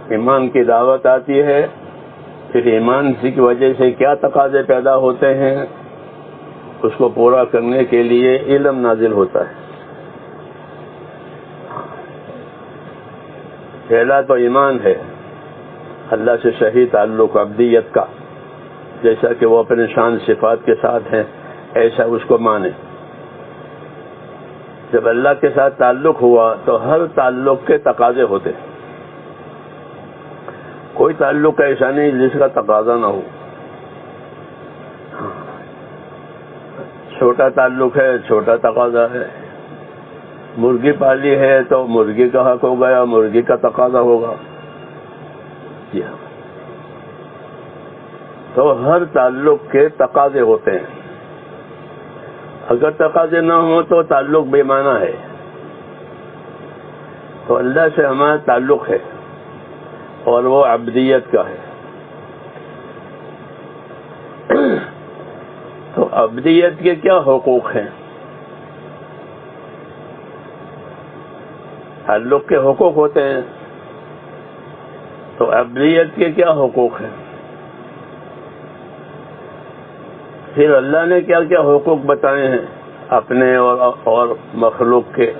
ایمان کی دعوت آتی ہے، پھر ایمان کی وجہ سے کیا تقاضے پیدا ہوتے ہیں، اس کو پورا کرنے کے لیے علم نازل ہوتا ہے۔ پہلا تو ایمان ہے، اللہ سے صحیح تعلق عبدیت کا، جیسا کہ وہ اپنے شان صفات کے ساتھ ہیں ایسا اس کو مانے۔ جب اللہ کے ساتھ تعلق ہوا تو ہر تعلق کے تقاضے ہوتے ہیں، کوئی تعلق ایسا نہیں جس کا تقاضا نہ ہو۔ چھوٹا تعلق ہے، چھوٹا تقاضا ہے۔ مرغی پالی ہے تو مرغی کا حق ہو گیا، مرغی کا تقاضا ہوگا۔ جی ہاں، تو ہر تعلق کے تقاضے ہوتے ہیں، اگر تقاضے نہ ہوں تو تعلق بے معنی ہے۔ تو اللہ سے ہمارا تعلق ہے اور وہ عبدیت کا ہے۔ تو عبدیت کے کیا حقوق ہیں؟ تعلق کے حقوق ہوتے ہیں، تو عبدیت کے کیا حقوق ہیں؟ پھر اللہ نے کیا کیا حقوق بتائے ہیں اپنے اور مخلوق کے؟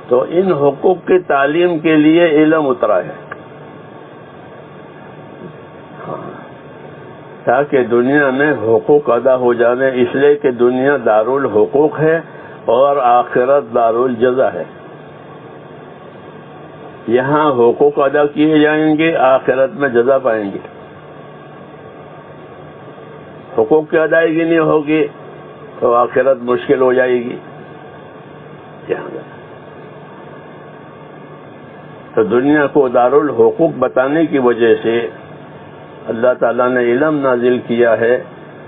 تو ان حقوق کی تعلیم کے لیے علم اترا ہے، تاکہ دنیا میں حقوق ادا ہو جائیں، اس لیے کہ دنیا دارالحقوق ہے اور آخرت دارالجزا ہے۔ یہاں حقوق ادا کیے جائیں گے، آخرت میں جزا پائیں گے۔ حقوق کی ادائیگی نہیں ہوگی تو آخرت مشکل ہو جائے گی۔ تو دنیا کو دارالحقوق بتانے کی وجہ سے اللہ تعالیٰ نے علم نازل کیا ہے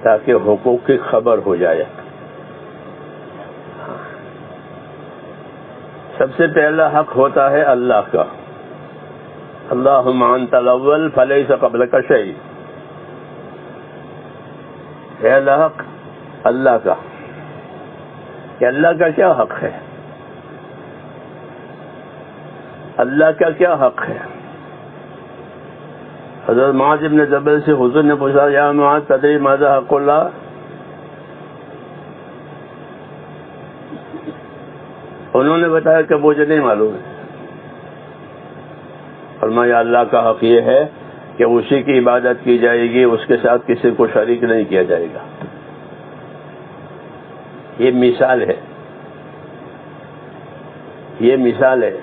تاکہ حقوق کی خبر ہو جائے۔ سب سے پہلا حق ہوتا ہے اللہ کا، اللہم انت الاول فلیس قبلک شیء۔ پہلا حق اللہ کا، کہ اللہ کا کیا حق ہے، اللہ کا کیا حق ہے۔ حضرت معاذ بن جبل سے حضور نے پوچھا، یا معاذ تدری ماذا حق اللہ؟ انہوں نے بتایا کہ مجھے نہیں معلوم ہے۔ فرمایا اللہ کا حق یہ ہے کہ اسی کی عبادت کی جائے گی، اس کے ساتھ کسی کو شریک نہیں کیا جائے گا۔ یہ مثال ہے، یہ مثال ہے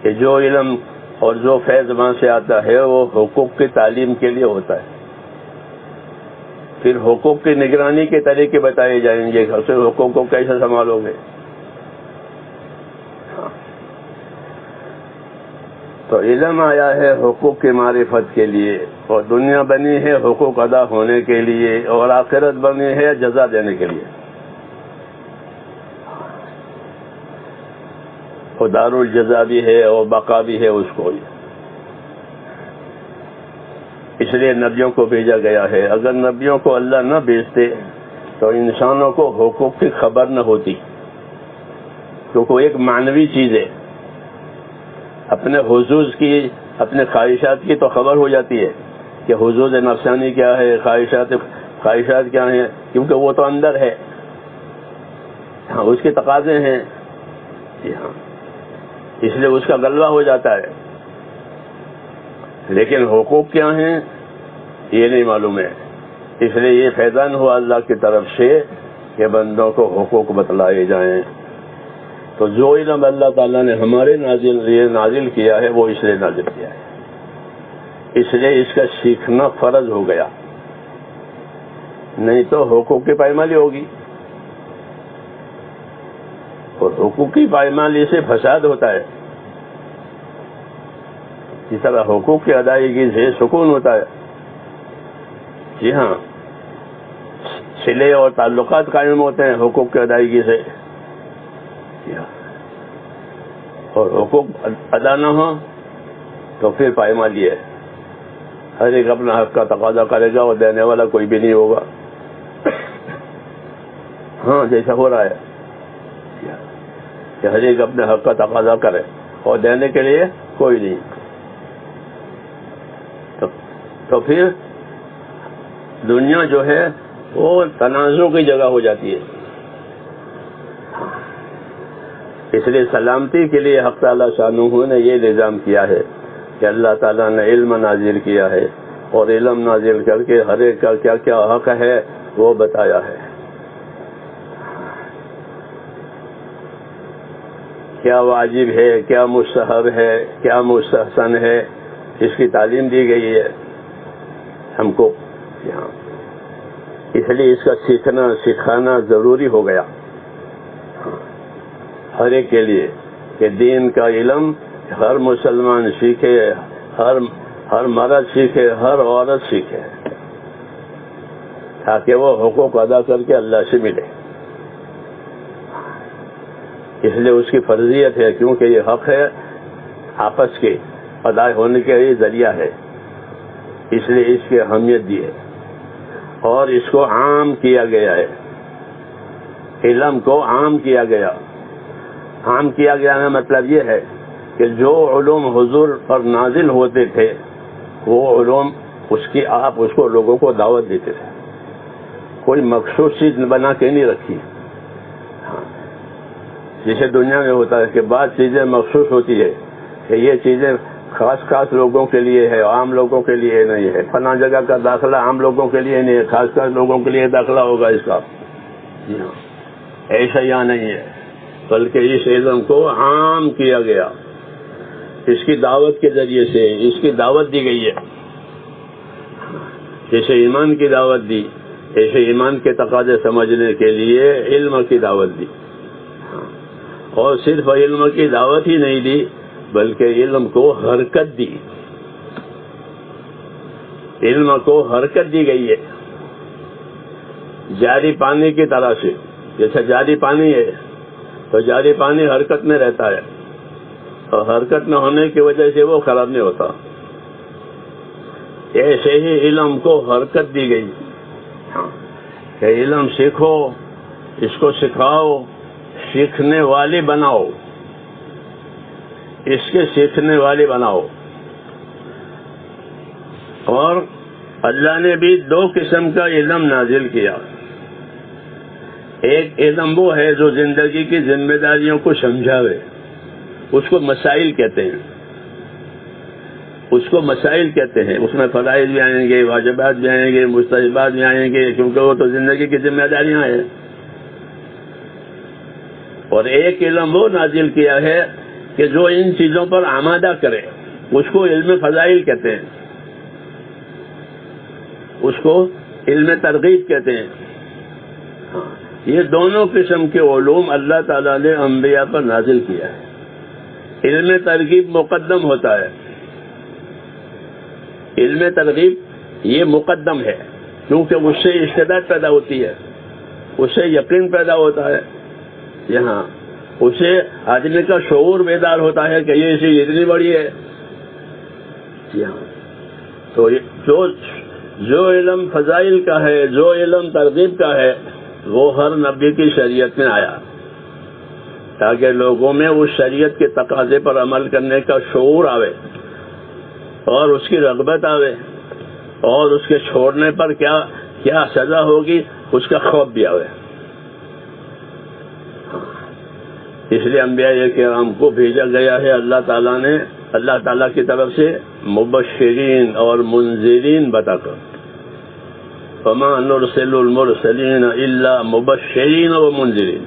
کہ جو علم اور جو فیض وہاں سے آتا ہے وہ حقوق کی تعلیم کے لیے ہوتا ہے۔ پھر حقوق کی نگرانی کے طریقے بتائے جائیں گے، پھر حقوق کو کیسے سنبھالو گے۔ تو علم آیا ہے حقوق کی معرفت کے لیے، اور دنیا بنی ہے حقوق ادا ہونے کے لیے، اور آخرت بنی ہے جزا دینے کے لیے۔ اور دارالجزا بھی ہے اور بقا بھی ہے اس کو، اس لیے نبیوں کو بھیجا گیا ہے۔ اگر نبیوں کو اللہ نہ بھیجتے تو انسانوں کو حقوق کی خبر نہ ہوتی، کیونکہ وہ ایک معنوی چیز ہے۔ اپنے حظوظ کی، اپنے خواہشات کی تو خبر ہو جاتی ہے کہ حظوظ نفسانی کیا ہے، خواہشات کیا ہیں، کیونکہ وہ تو اندر ہے، ہاں اس کے تقاضے ہیں، جی ہاں، اس لیے اس کا غلبہ ہو جاتا ہے۔ لیکن حقوق کیا ہیں یہ نہیں معلوم ہے، اس لیے یہ فیضان ہوا اللہ کی طرف سے کہ بندوں کو حقوق بتلائے جائیں۔ تو جو علم اللہ تعالیٰ نے ہمارے نازل کیا ہے وہ اس لیے نازل کیا ہے، اس لیے اس کا سیکھنا فرض ہو گیا، نہیں تو حقوق کی پائمالی ہوگی، اور حقوق کی پائمالی سے فساد ہوتا ہے۔ جس طرح حقوق کی ادائیگی سے سکون ہوتا ہے، جی ہاں، صلے اور تعلقات قائم ہوتے ہیں حقوق کی ادائیگی سے، اور حقوق ادا نہ ہو تو پھر پائمالی ہے، ہر ایک اپنا حق کا تقاضا کرے گا اور دینے والا کوئی بھی نہیں ہوگا۔ ہاں جیسا ہو رہا ہے کہ ہر ایک اپنے حق کا تقاضا کرے اور دینے کے لیے کوئی نہیں۔ تو پھر دنیا جو ہے وہ تنازع کی جگہ ہو جاتی ہے. اس لیے سلامتی کے لیے حق تعالیٰ شانہ نے یہ نظام کیا ہے کہ اللہ تعالیٰ نے علم نازل کیا ہے اور علم نازل کر کے ہر ایک کا کیا کیا حق ہے وہ بتایا ہے. کیا واجب ہے، کیا مستحب ہے، کیا مستحسن ہے، اس کی تعلیم دی گئی ہے ہم کو یہاں. اس لیے اس کا سیکھنا سکھانا ضروری ہو گیا ہر ایک کے لیے کہ دین کا علم ہر مسلمان سیکھے، ہر مرد سیکھے، ہر عورت سیکھے، تاکہ وہ حقوق ادا کر کے اللہ سے ملے. اس لیے اس کی فرضیت ہے، کیونکہ یہ حق ہے آپس کے ادا ہونے کے لیے ذریعہ ہے، اس لیے اس کی اہمیت دی ہے اور اس کو عام کیا گیا ہے. علم کو عام کیا گیا. عام کیا گیا کا مطلب یہ ہے کہ جو علوم حضور پر نازل ہوتے تھے وہ علوم آپ اس کو لوگوں کو دعوت دیتے تھے. کوئی مخصوص چیز بنا کے نہیں رکھی. جیسے دنیا میں ہوتا ہے کہ بعض چیزیں مخصوص ہوتی ہے کہ یہ چیزیں خاص لوگوں کے لیے ہے، عام لوگوں کے لیے نہیں ہے. فلاں جگہ کا داخلہ عام لوگوں کے لیے نہیں ہے، خاص لوگوں کے لیے داخلہ ہوگا اس کا. ایسا یہاں نہیں ہے، بلکہ اس علم کو عام کیا گیا. اس کی دعوت کے ذریعے سے اس کی دعوت دی گئی ہے. جیسے ایمان کی دعوت دی، ایسے ایمان کے تقاضے سمجھنے کے لیے علم کی دعوت دی. اور صرف علم کی دعوت ہی نہیں دی بلکہ علم کو حرکت دی. علم کو حرکت دی گئی ہے جاری پانی کی طرح سے. جیسے جاری پانی ہے تو جاری پانی حرکت میں رہتا ہے اور حرکت میں ہونے کی وجہ سے وہ خراب نہیں ہوتا. ایسے ہی علم کو حرکت دی گئی کہ علم سیکھو، اس کو سکھاؤ، سیکھنے والی بناؤ، اس کے سیکھنے والی بناؤ. اور اللہ نے بھی دو قسم کا علم نازل کیا. ایک علم وہ ہے جو زندگی کی ذمہ داریوں کو سمجھاوے، اس کو مسائل کہتے ہیں. اس کو مسائل کہتے ہیں. اس میں فرائض بھی آئیں گے، واجبات بھی آئیں گے، مستحبات بھی آئیں گے، کیونکہ وہ تو زندگی کی ذمہ داریاں ہیں. اور ایک علم وہ نازل کیا ہے کہ جو ان چیزوں پر آمادہ کرے، اس کو علم فضائل کہتے ہیں، اس کو علم ترغیب کہتے ہیں. یہ دونوں قسم کے علوم اللہ تعالیٰ نے انبیاء پر نازل کیا ہے. علم ترغیب مقدم ہوتا ہے. علم ترغیب یہ مقدم ہے کیونکہ اس سے استعداد پیدا ہوتی ہے، اس سے یقین پیدا ہوتا ہے. یہاں اسے آدمی کا شعور بیدار ہوتا ہے کہ یہ چیز اتنی بڑی ہے. تو جو علم فضائل کا ہے، جو علم ترغیب کا ہے، وہ ہر نبی کی شریعت میں آیا تاکہ لوگوں میں اس شریعت کے تقاضے پر عمل کرنے کا شعور آوے اور اس کی رغبت آوے اور اس کے چھوڑنے پر کیا سزا ہوگی اس کا خوف بھی آوے. اس لیے انبیاء کرام کو بھیجا گیا ہے اللہ تعالیٰ کی طرف سے مبشرین اور منذرین بتا کر. فما نرسل المرسلین الا مبشرین و منذرین.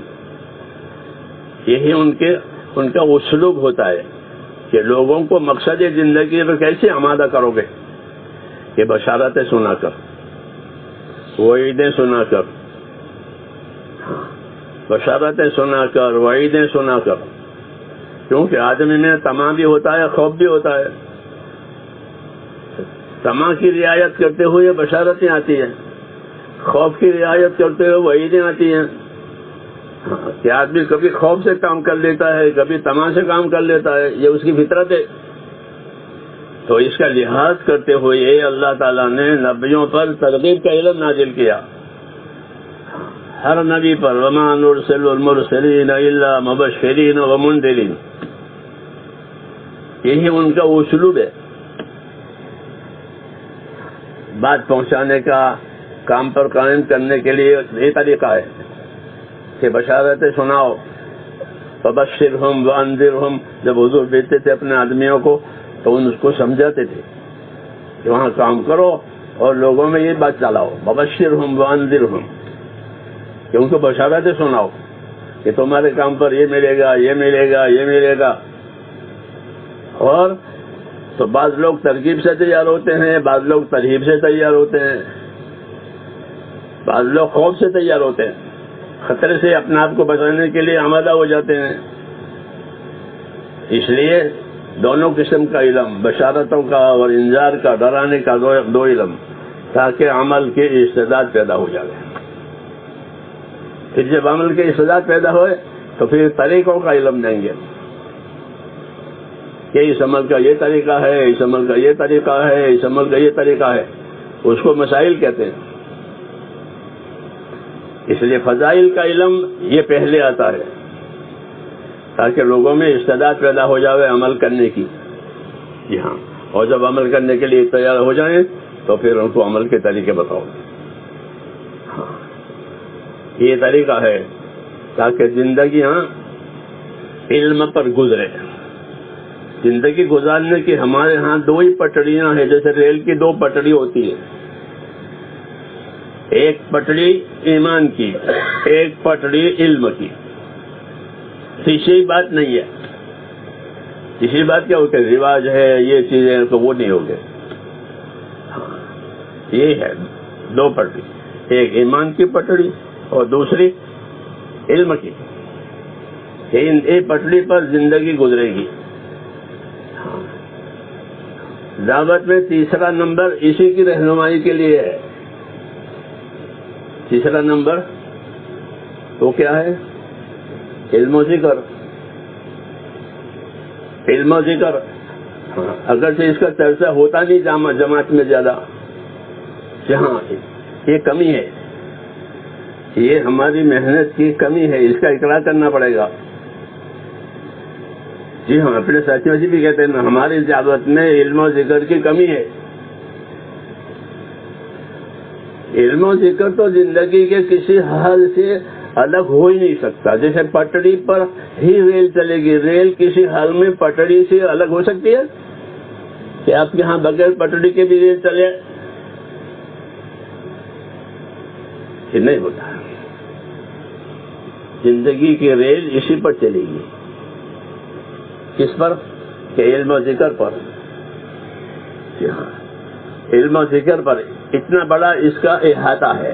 یہی ان کا اسلوب ہوتا ہے کہ لوگوں کو مقصد زندگی پر کیسے آمادہ کرو گے کہ بشارتیں سنا کر، وعیدیں سنا کر، بشارتیں سنا کر، وعیدیں سنا کر. کیونکہ آدمی میں طمع بھی ہوتا ہے، خوف بھی ہوتا ہے. طمع کی رعایت کرتے ہوئے بشارتیں آتی ہیں، خوف کی رعایت کرتے ہوئے وعیدیں آتی ہیں. کہ آدمی کبھی خوف سے کام کر لیتا ہے، کبھی طمع سے کام کر لیتا ہے، یہ اس کی فطرت ہے. تو اس کا لحاظ کرتے ہوئے اللہ تعالیٰ نے نبیوں پر ترغیب کا علم نازل کیا، ہر نبی پر. وما نرسل المرسلین الا مبشرین و منذرین. یہی ان کا اسلوب ہے. بات پہنچانے کا، کام پر قائم کرنے کے لیے یہ طریقہ ہے کہ بشارتیں سناؤ. فبشرہم وانذرہم، جب حضور بھیجتے تھے اپنے آدمیوں کو تو ان کو سمجھاتے تھے کہ وہاں کام کرو اور لوگوں میں یہ بات چلاؤ. فبشرہم وانذرہم، کہ ان کو بشارتیں سناؤ کہ تمہارے کام پر یہ ملے گا، یہ ملے گا، یہ ملے گا. اور تو بعض لوگ ترغیب سے تیار ہوتے ہیں، بعض لوگ ترہیب سے تیار ہوتے ہیں، بعض لوگ خوف سے تیار ہوتے ہیں، خطرے سے اپنے آپ کو بچانے کے لیے آمادہ ہو جاتے ہیں. اس لیے دونوں قسم کا علم، بشارتوں کا اور انذار کا، ڈرانے کا، دو علم، تاکہ عمل کی استعداد پیدا ہو جائے. پھر جب عمل کی استعداد پیدا ہوئے تو پھر طریقوں کا علم دیں گے کہ اس عمل کا یہ طریقہ ہے، اس عمل کا یہ طریقہ ہے، اس عمل کا یہ طریقہ ہے. اس کو مسائل کہتے ہیں. اس لیے فضائل کا علم یہ پہلے آتا ہے تاکہ لوگوں میں استعداد پیدا ہو جائے عمل کرنے کی. جی ہاں، اور جب عمل کرنے کے لیے تیار ہو جائیں تو پھر ان کو عمل کے طریقے بتاؤ. ہاں، یہ طریقہ ہے تاکہ زندگی علم پر گزرے. زندگی گزارنے کی ہمارے ہاں دو ہی پٹڑیاں ہیں، جیسے ریل کی دو پٹڑی ہوتی ہے، ایک پٹڑی ایمان کی، ایک پٹڑی علم کی. تیسری بات نہیں ہے. تیسری بات کیا ہوتی ہے؟ رواج ہے، یہ چیزیں تو وہ نہیں ہوگی. یہ ہے دو پٹڑی، ایک ایمان کی پٹڑی اور دوسری علم کی. ایک پٹڑی پر زندگی گزرے گی. دعوت میں تیسرا نمبر اسی کی رہنمائی کے لیے ہے. تیسرا نمبر وہ کیا ہے؟ علم و ذکر. علم و ذکر اگرچہ اس کا چرچا ہوتا نہیں جماعت میں زیادہ. ہاں، یہ کمی ہے، یہ ہماری محنت کی کمی ہے، اس کا اقرار کرنا پڑے گا. جی ہاں، اپنے ساتھیوں سے بھی کہتے ہیں ہماری دعوت میں علم و ذکر کی کمی ہے. علم و ذکر تو زندگی کے کسی حال سے الگ ہو ہی نہیں سکتا. جیسے پٹڑی پر ہی ریل چلے گی، ریل کسی حال میں پٹڑی سے الگ ہو سکتی ہے کہ آپ کے ہاں بغیر پٹڑی کے بھی ریل چلے؟ یہ نہیں ہوتا. زندگی کی ریل اسی پر چلے گی. کس پر؟ کہ علم و ذکر پر. علم و ذکر پر اتنا بڑا اس کا احاطہ ہے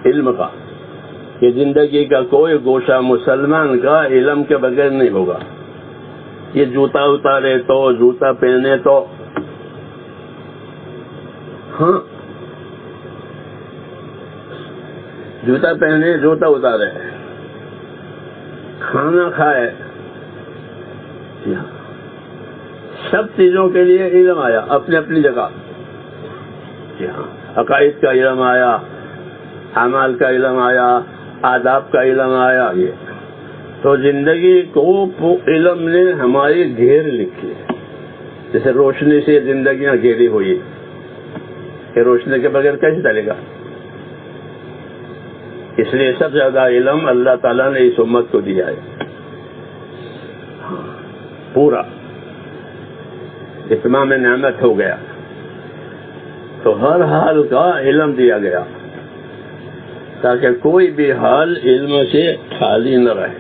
علم کا کہ زندگی کا کوئی گوشہ مسلمان کا علم کے بغیر نہیں ہوگا. یہ جوتا اتارے تو، جوتا پہنے تو، ہاں جوتا پہنے، جوتا اتارے، کھانا کھائے، سب چیزوں کے لیے علم آیا اپنی اپنی جگہ. جی ہاں، عقائد کا علم آیا، اعمال کا علم آیا، آداب کا علم آیا. یہ تو زندگی کو علم نے ہماری گھیر لکھی ہے. جیسے روشنی سے زندگیاں گھیری ہوئی، کہ روشنی کے بغیر کیسے چلے گا؟ اس لیے سب سے زیادہ علم اللہ تعالیٰ نے اس امت کو دیا ہے. پورا اتمام نعمت ہو گیا تو ہر حال کا علم دیا گیا تاکہ کوئی بھی حال علم سے خالی نہ رہے.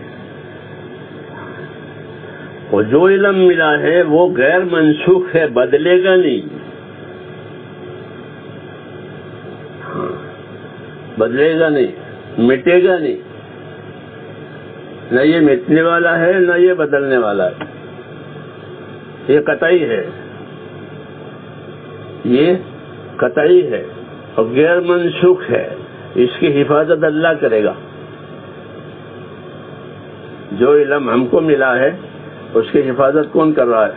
اور جو علم ملا ہے وہ غیر منسوخ ہے، بدلے گا نہیں. بدلے گا نہیں، مٹے گا نہیں. نہ یہ مٹنے والا ہے نہ یہ بدلنے والا ہے. یہ قطعی ہے، یہ قطعی ہے اور غیر منسوخ ہے. اس کی حفاظت اللہ کرے گا. جو علم ہم کو ملا ہے اس کی حفاظت کون کر رہا ہے؟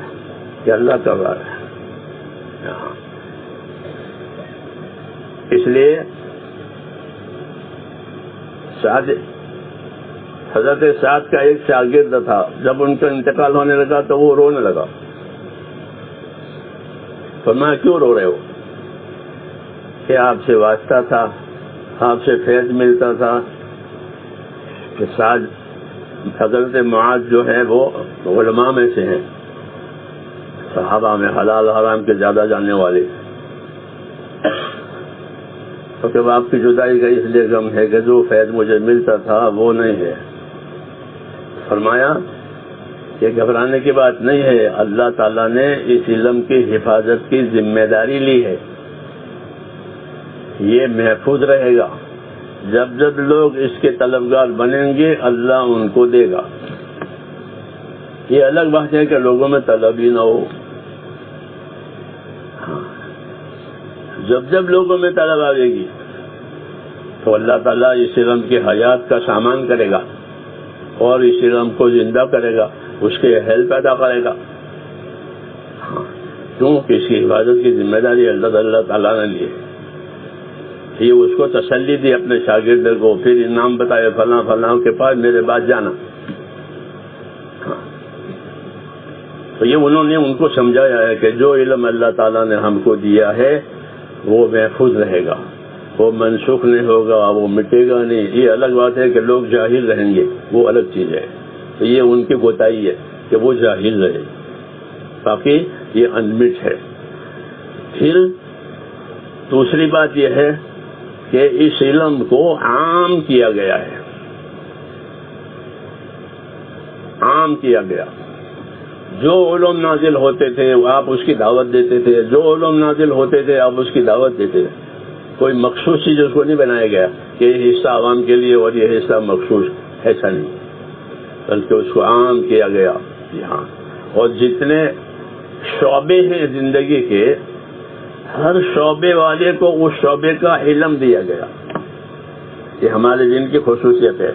کہ اللہ کر رہا ہے. اس لیے حضرت سعد کا ایک شاگرد تھا، جب ان کا انتقال ہونے لگا تو وہ رونے لگا. فرمایا کیوں رو رہے ہو؟ کہ آپ سے واسطہ تھا، آپ سے فیض ملتا تھا کہ ساتھ حضرت معاذ جو ہے وہ علماء میں سے ہیں، صحابہ میں حلال حرام کے زیادہ جاننے والے، تو کہ آپ کی جدائی کا اس لیے غم ہے کہ جو فیض مجھے ملتا تھا وہ نہیں ہے۔ فرمایا کہ گھبرانے کی بات نہیں ہے، اللہ تعالیٰ نے اس علم کی حفاظت کی ذمہ داری لی ہے، یہ محفوظ رہے گا، جب جب لوگ اس کے طلبگار بنیں گے اللہ ان کو دے گا۔ یہ الگ بات ہے کہ لوگوں میں طلب ہی نہ ہو، جب جب لوگوں میں طلب آئے گی تو اللہ تعالیٰ اس علم کی حیات کا سامان کرے گا اور اس علم کو زندہ کرے گا، اس کے اہل پیدا کرے گا، کیونکہ اس کی حفاظت کی ذمہ داری اللہ تعالیٰ نے لی ہے۔ یہ اس کو تسلی دی اپنے شاگرد کو، پھر انعام بتائے فلاں فلاں کے پاس میرے بعد جانا، تو یہ انہوں نے ان کو سمجھایا ہے کہ جو علم اللہ تعالیٰ نے ہم کو دیا ہے وہ محفوظ رہے گا، وہ منسوخ نہیں ہوگا، وہ مٹے گا نہیں۔ یہ الگ بات ہے کہ لوگ جاہل رہیں گے، وہ الگ چیز ہے، تو یہ ان کی کوتاہی ہے کہ وہ جاہل رہے، باقی یہ انمٹ ہے۔ پھر دوسری بات یہ ہے کہ اس علم کو عام کیا گیا ہے، عام کیا گیا۔ جو علوم نازل ہوتے تھے آپ اس کی دعوت دیتے تھے، جو علوم نازل ہوتے تھے آپ اس کی دعوت دیتے تھے، کوئی مخصوص چیز اس کو نہیں بنایا گیا کہ یہ حصہ عوام کے لیے اور یہ حصہ مخصوص، ایسا نہیں، بلکہ اس کو عام کیا گیا۔ ہاں، اور جتنے شعبے ہیں زندگی کے، ہر شعبے والے کو اس شعبے کا علم دیا گیا، یہ ہمارے دین کی خصوصیت ہے۔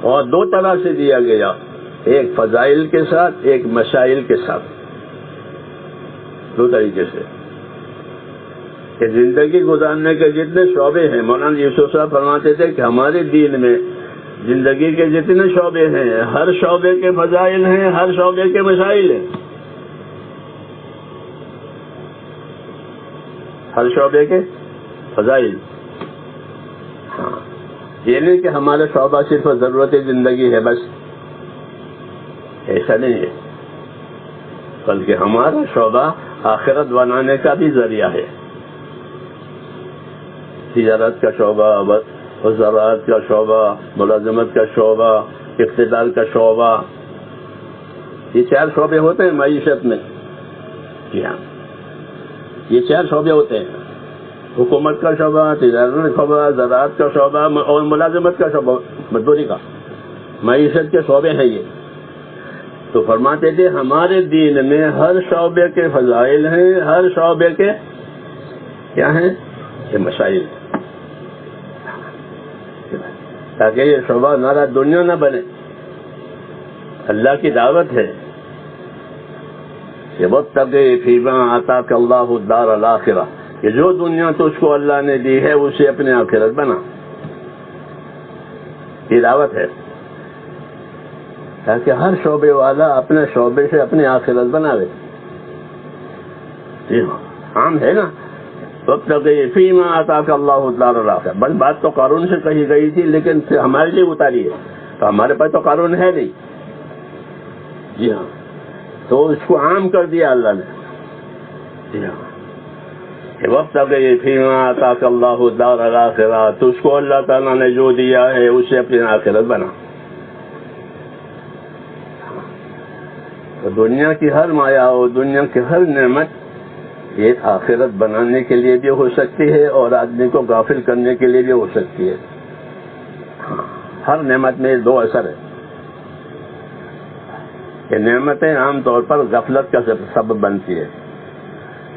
اور دو طرح سے دیا گیا، ایک فضائل کے ساتھ، ایک مسائل کے ساتھ، دو طریقے سے کہ زندگی گزارنے کے جتنے شعبے ہیں، مولانا یوسف صاحب فرماتے تھے کہ ہمارے دین میں زندگی کے جتنے شعبے ہیں، ہر شعبے کے فضائل ہیں، ہر شعبے کے مسائل ہیں، ہر شعبے کے فضائل۔ ہاں، یہ نہیں کہ ہمارا شعبہ صرف ضرورت زندگی ہے بس، ایسا نہیں ہے، بلکہ ہمارا شعبہ آخرت بنانے کا بھی ذریعہ ہے۔ تجارت کا شعبہ، زراعت کا شعبہ، ملازمت کا شعبہ، اقتدار کا شعبہ، یہ چار شعبے ہوتے ہیں معیشت میں۔ جی ہاں، یہ چار شعبے ہوتے ہیں، حکومت کا شعبہ، تجارت کا شعبہ، زراعت کا شعبہ اور ملازمت کا شعبہ، مزدوری کا، معیشت کے شعبے ہیں یہ۔ تو فرماتے تھے ہمارے دین میں ہر شعبے کے فضائل ہیں، ہر شعبے کے کیا ہیں، یہ مسائل، تاکہ یہ شعبہ نارا دنیا نہ بنے۔ اللہ کی دعوت ہے کہ وابتغ فیما آتاک اللہ الدار الآخرہ، کہ جو دنیا تجھ کو اللہ نے دی ہے اسے اپنے آخرت بنا، یہ دعوت ہے، تاکہ ہر شعبے والا اپنے شعبے سے اپنی آخرت بناوے۔ جی ہاں، عام ہے نا، وابتغ فیما آتاک اللہ الدار الآخرہ، بس بات تو قارون سے کہی گئی تھی لیکن پھر ہمارے لیے اتاری ہے، تو ہمارے پاس تو قارون ہے نہیں۔ جی ہاں، تو اس کو عام کر دیا اللہ نے۔ جی ہاں، وابتغ فیما آتاک اللہ الدار الآخرہ، تو اس کو اللہ تعالیٰ نے جو دیا ہے اسے اپنی آخرت بنا۔ تو دنیا کی ہر مایا اور دنیا کی ہر نعمت یہ آخرت بنانے کے لیے بھی ہو سکتی ہے اور آدمی کو غافل کرنے کے لیے بھی ہو سکتی ہے۔ ہر نعمت میں دو اثر ہے، کہ نعمتیں عام طور پر غفلت کا سبب بنتی ہے،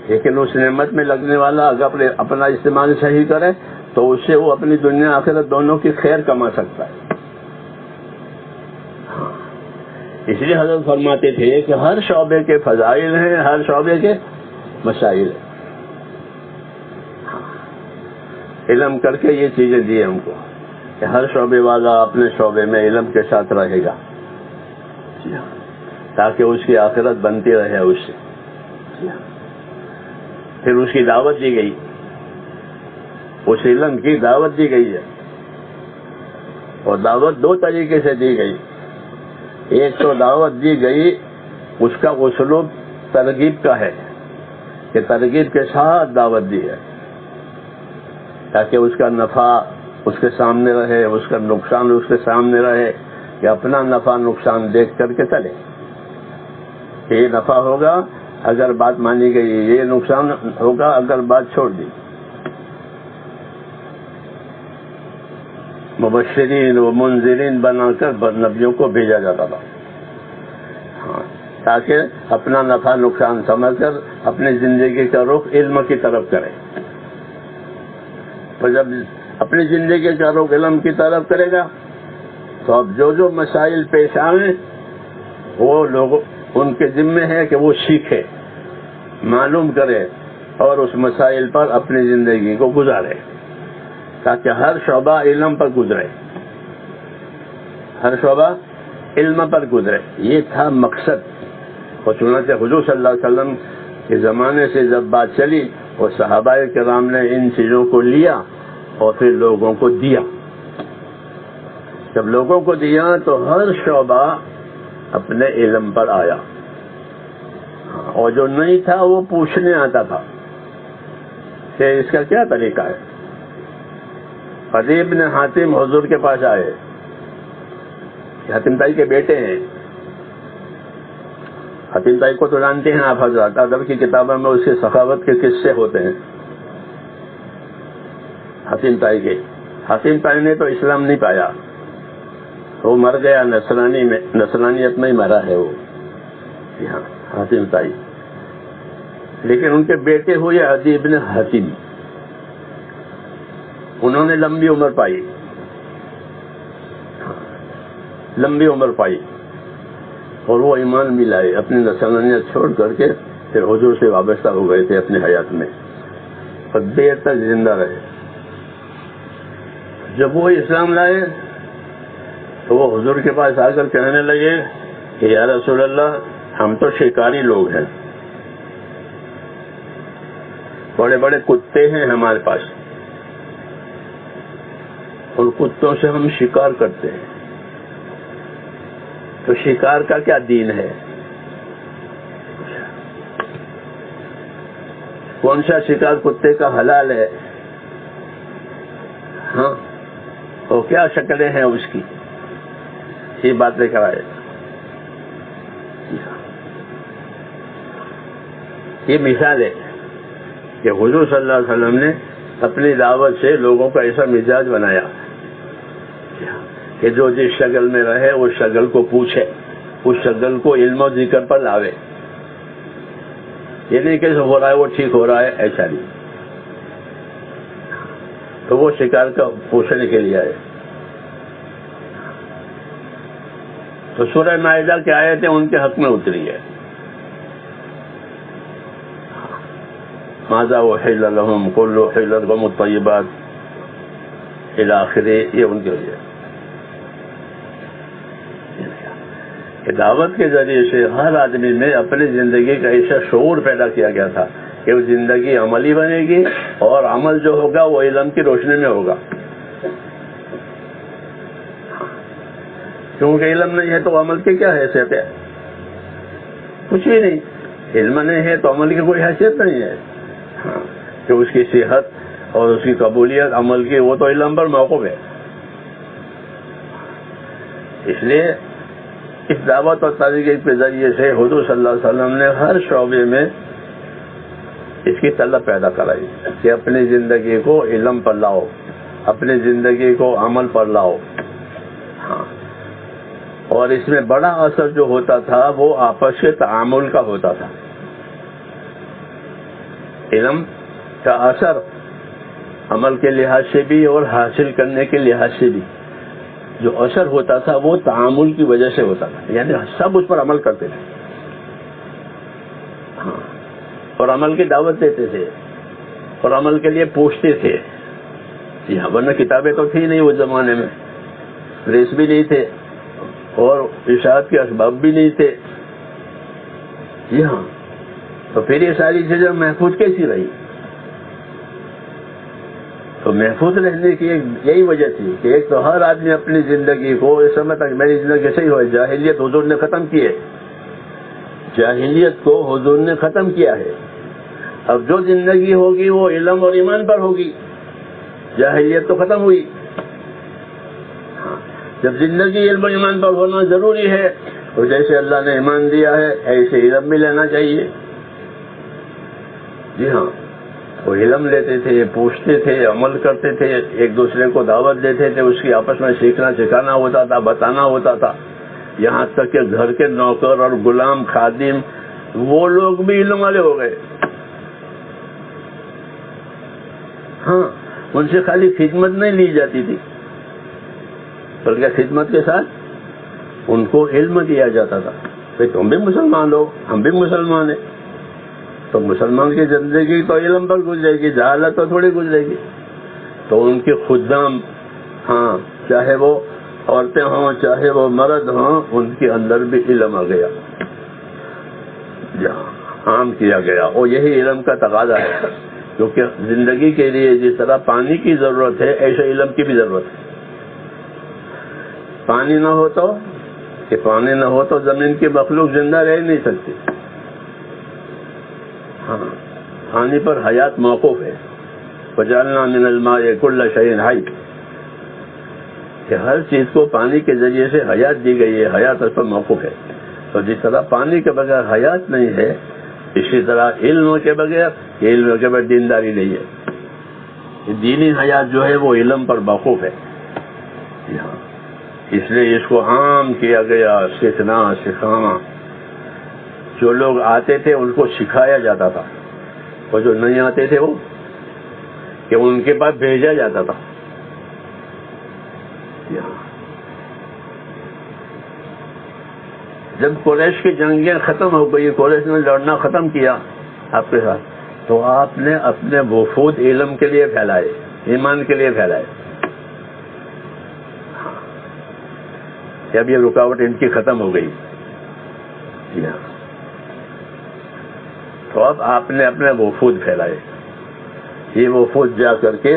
لیکن اس نعمت میں لگنے والا اگر اپنا استعمال صحیح کرے تو اس سے وہ اپنی دنیا آخرت دونوں کی خیر کما سکتا ہے۔ اس لیے حضرت فرماتے تھے کہ ہر شعبے کے فضائل ہیں، ہر شعبے کے مسائل ہیں۔ علم کر کے یہ چیزیں دی ہم کو کہ ہر شعبے والا اپنے شعبے میں علم کے ساتھ رہے گا، تاکہ اس کی آخرت بنتی رہے اس سے۔ پھر اس کی دعوت دی گئی اس علم کی دعوت دی گئی ہے، اور دعوت دو طریقے سے دی گئی. ایک تو دعوت دی گئی اس کا اسلوب ترغیب کا ہے کہ ترغیب کے ساتھ دعوت دی ہے تاکہ اس کا نفع اس کے سامنے رہے، اس کا نقصان اس کے سامنے رہے، کہ اپنا نفع نقصان دیکھ کر کے چلے. یہ نفع ہوگا اگر بات مانی گئی، یہ نقصان ہوگا اگر بات چھوڑ دی. مبشرین و منذرین بنا کر نبیوں کو بھیجا جاتا تھا، تاکہ اپنا نفع نقصان سمجھ کر اپنی زندگی کا رخ علم کی طرف کرے. تو جب اپنی زندگی کا رخ علم کی طرف کرے گا تو اب جو مسائل پیش آئیں وہ لوگ ان کے ذمے ہے کہ وہ سیکھے، معلوم کرے اور اس مسائل پر اپنی زندگی کو گزارے، تاکہ ہر شعبہ علم پر گزرے، ہر شعبہ علم پر گزرے. یہ تھا مقصد. اور چنانچہ حضور صلی اللہ علیہ وسلم کے زمانے سے جب بات چلی اور صحابہ کرام نے ان چیزوں کو لیا اور پھر لوگوں کو دیا. جب لوگوں کو دیا تو ہر شعبہ اپنے علم پر آیا، اور جو نہیں تھا وہ پوچھنے آتا تھا کہ اس کا کیا طریقہ ہے. عدی بن حاتم حضور کے پاس آئے، حاتم تائی کے بیٹے ہیں. حاتم تائی کو تو جانتے ہیں آپ حضرات، ادب کی کتابوں میں اس کے سخاوت کے قصے ہوتے ہیں. حاتم تائی نے تو اسلام نہیں پایا، وہ مر گیا نصرانیت میں ہی مرا ہے وہ. ہاں حاتم تائی. لیکن ان کے بیٹے ہوئے عدی بن حاتم، انہوں نے لمبی عمر پائی، لمبی عمر پائی، اور وہ ایمان بھی لائے، اپنی نصرانیت چھوڑ کر کے پھر حضور سے وابستہ ہو گئے تھے اپنی حیات میں، اور دیر تک زندہ رہے. جب وہ اسلام لائے تو وہ حضور کے پاس آ کر کہنے لگے کہ یا رسول اللہ، ہم تو شکاری لوگ ہیں، بڑے بڑے کتے ہیں ہمارے پاس، ان کتوں سے ہم شکار کرتے ہیں، تو شکار کا کیا دین ہے؟ کون سا شکار کتے کا حلال ہے؟ ہاں، اور کیا شکلیں ہیں اس کی؟ یہ بات لے کر آئے. یہ مثال ہے کہ حضور صلی اللہ علیہ وسلم نے اپنی دعوت سے لوگوں کا ایسا مزاج بنایا کہ جو جس شکل میں رہے اس شکل کو پوچھے، اس شکل کو علم و ذکر پر لاوے. یہ نہیں کہ ہو رہا ہے وہ ٹھیک ہو رہا ہے، ایسا نہیں. تو وہ شکار کا پوچھنے کے لیے آئے. تو سورہ مائدہ کے آیتیں ان کے حق میں اتری ہے. ماذا احل لهم قل احل لكم الطيبات الى آخر، یہ ان کے لیے. دعوت کے ذریعے سے ہر آدمی میں اپنی زندگی کا ایسا شعور پیدا کیا گیا تھا کہ وہ زندگی عملی بنے گی، اور عمل جو ہوگا وہ علم کی روشنی میں ہوگا. کیونکہ علم نہیں ہے تو عمل کی کیا حیثیت ہے؟ کچھ بھی نہیں. علم نہیں ہے تو عمل کی کوئی حیثیت نہیں ہے. کہ اس کی صحت اور اس کی قبولیت عمل کی وہ تو علم پر موقوف ہے. اس لیے اس دعوت اور ترغیب کے ذریعے سے حضور صلی اللہ علیہ وسلم نے ہر شعبے میں اس کی طلب پیدا کرائی کہ اپنی زندگی کو علم پر لاؤ، اپنی زندگی کو عمل پر لاؤ. ہاں، اور اس میں بڑا اثر جو ہوتا تھا وہ آپس کے تعامل کا ہوتا تھا. علم کا اثر عمل کے لحاظ سے بھی اور حاصل کرنے کے لحاظ سے بھی جو اثر ہوتا تھا وہ تعامل کی وجہ سے ہوتا تھا. یعنی سب اس پر عمل کرتے تھے، ہاں، اور عمل کی دعوت دیتے تھے اور عمل کے لیے پوچھتے تھے. جی ہاں، ورنہ کتابیں تو تھی نہیں اس زمانے میں، پریس بھی نہیں تھے اور اشاعت کے اسباب بھی نہیں تھے. جی ہاں، تو پھر یہ ساری چیزیں محفوظ کیسی رہی؟ تو محفوظ رہنے کی یہی وجہ تھی کہ ایک تو ہر آدمی اپنی زندگی کو اس سمے تک میری زندگی صحیح ہوئی. جاہلیت حضور نے ختم کی ہے, جاہلیت کو حضور نے ختم کیا ہے. اب جو زندگی ہوگی وہ علم اور ایمان پر ہوگی. جاہلیت تو ختم ہوئی. جب زندگی علم و ایمان پر ہونا ضروری ہے تو جیسے اللہ نے ایمان دیا ہے ایسے علم بھی لینا چاہیے. جی ہاں, وہ علم لیتے تھے, پوچھتے تھے, عمل کرتے تھے, ایک دوسرے کو دعوت دیتے تھے, اس کی آپس میں سیکھنا سکھانا ہوتا تھا, بتانا ہوتا تھا. یہاں تک کہ گھر کے نوکر اور غلام خادم وہ لوگ بھی علم والے ہو گئے. ہاں, ان سے خالی خدمت نہیں لی جاتی تھی بلکہ خدمت کے ساتھ ان کو علم دیا جاتا تھا کہ تم بھی مسلمان ہو, ہم بھی مسلمان ہیں, تو مسلمان کی زندگی تو علم پر گزرے گی, جہالت تو تھوڑی گزرے گی. تو ان کے خدام, ہاں, چاہے وہ عورتیں ہوں چاہے وہ مرد ہوں, ان کے اندر بھی علم آ گیا, عام کیا گیا. اور یہی علم کا تقاضا ہے, کیونکہ زندگی کے لیے جس طرح پانی کی ضرورت ہے ایسے علم کی بھی ضرورت ہے. پانی نہ ہو تو زمین کی مخلوق زندہ رہ نہیں سکتی. ہاں, پانی پر حیات موقوف ہے. وجعلنا من الماء كل شيء حي, کہ ہر چیز کو پانی کے ذریعے سے حیات دی گئی ہے, حیات اس پر موقوف ہے. تو جس طرح پانی کے بغیر حیات نہیں ہے, اسی طرح علم کے بغیر دینداری نہیں ہے. دینی حیات جو ہے وہ علم پر موقوف ہے. اس لیے اس کو عام کیا گیا, سیکھنا سکھانا. جو لوگ آتے تھے ان کو سکھایا جاتا تھا, اور جو نہیں آتے تھے وہ کہ ان کے پاس بھیجا جاتا تھا. جب قریش کی جنگیں ختم ہو گئی, قریش نے لڑنا ختم کیا آپ کے ساتھ, تو آپ نے اپنے وفود علم کے لیے پھیلائے, ایمان کے لیے پھیلائے. اب یہ رکاوٹ ان کی ختم ہو گئی. تو اب آپ نے اپنے وفود پھیلائے. یہ وفود جا کر کے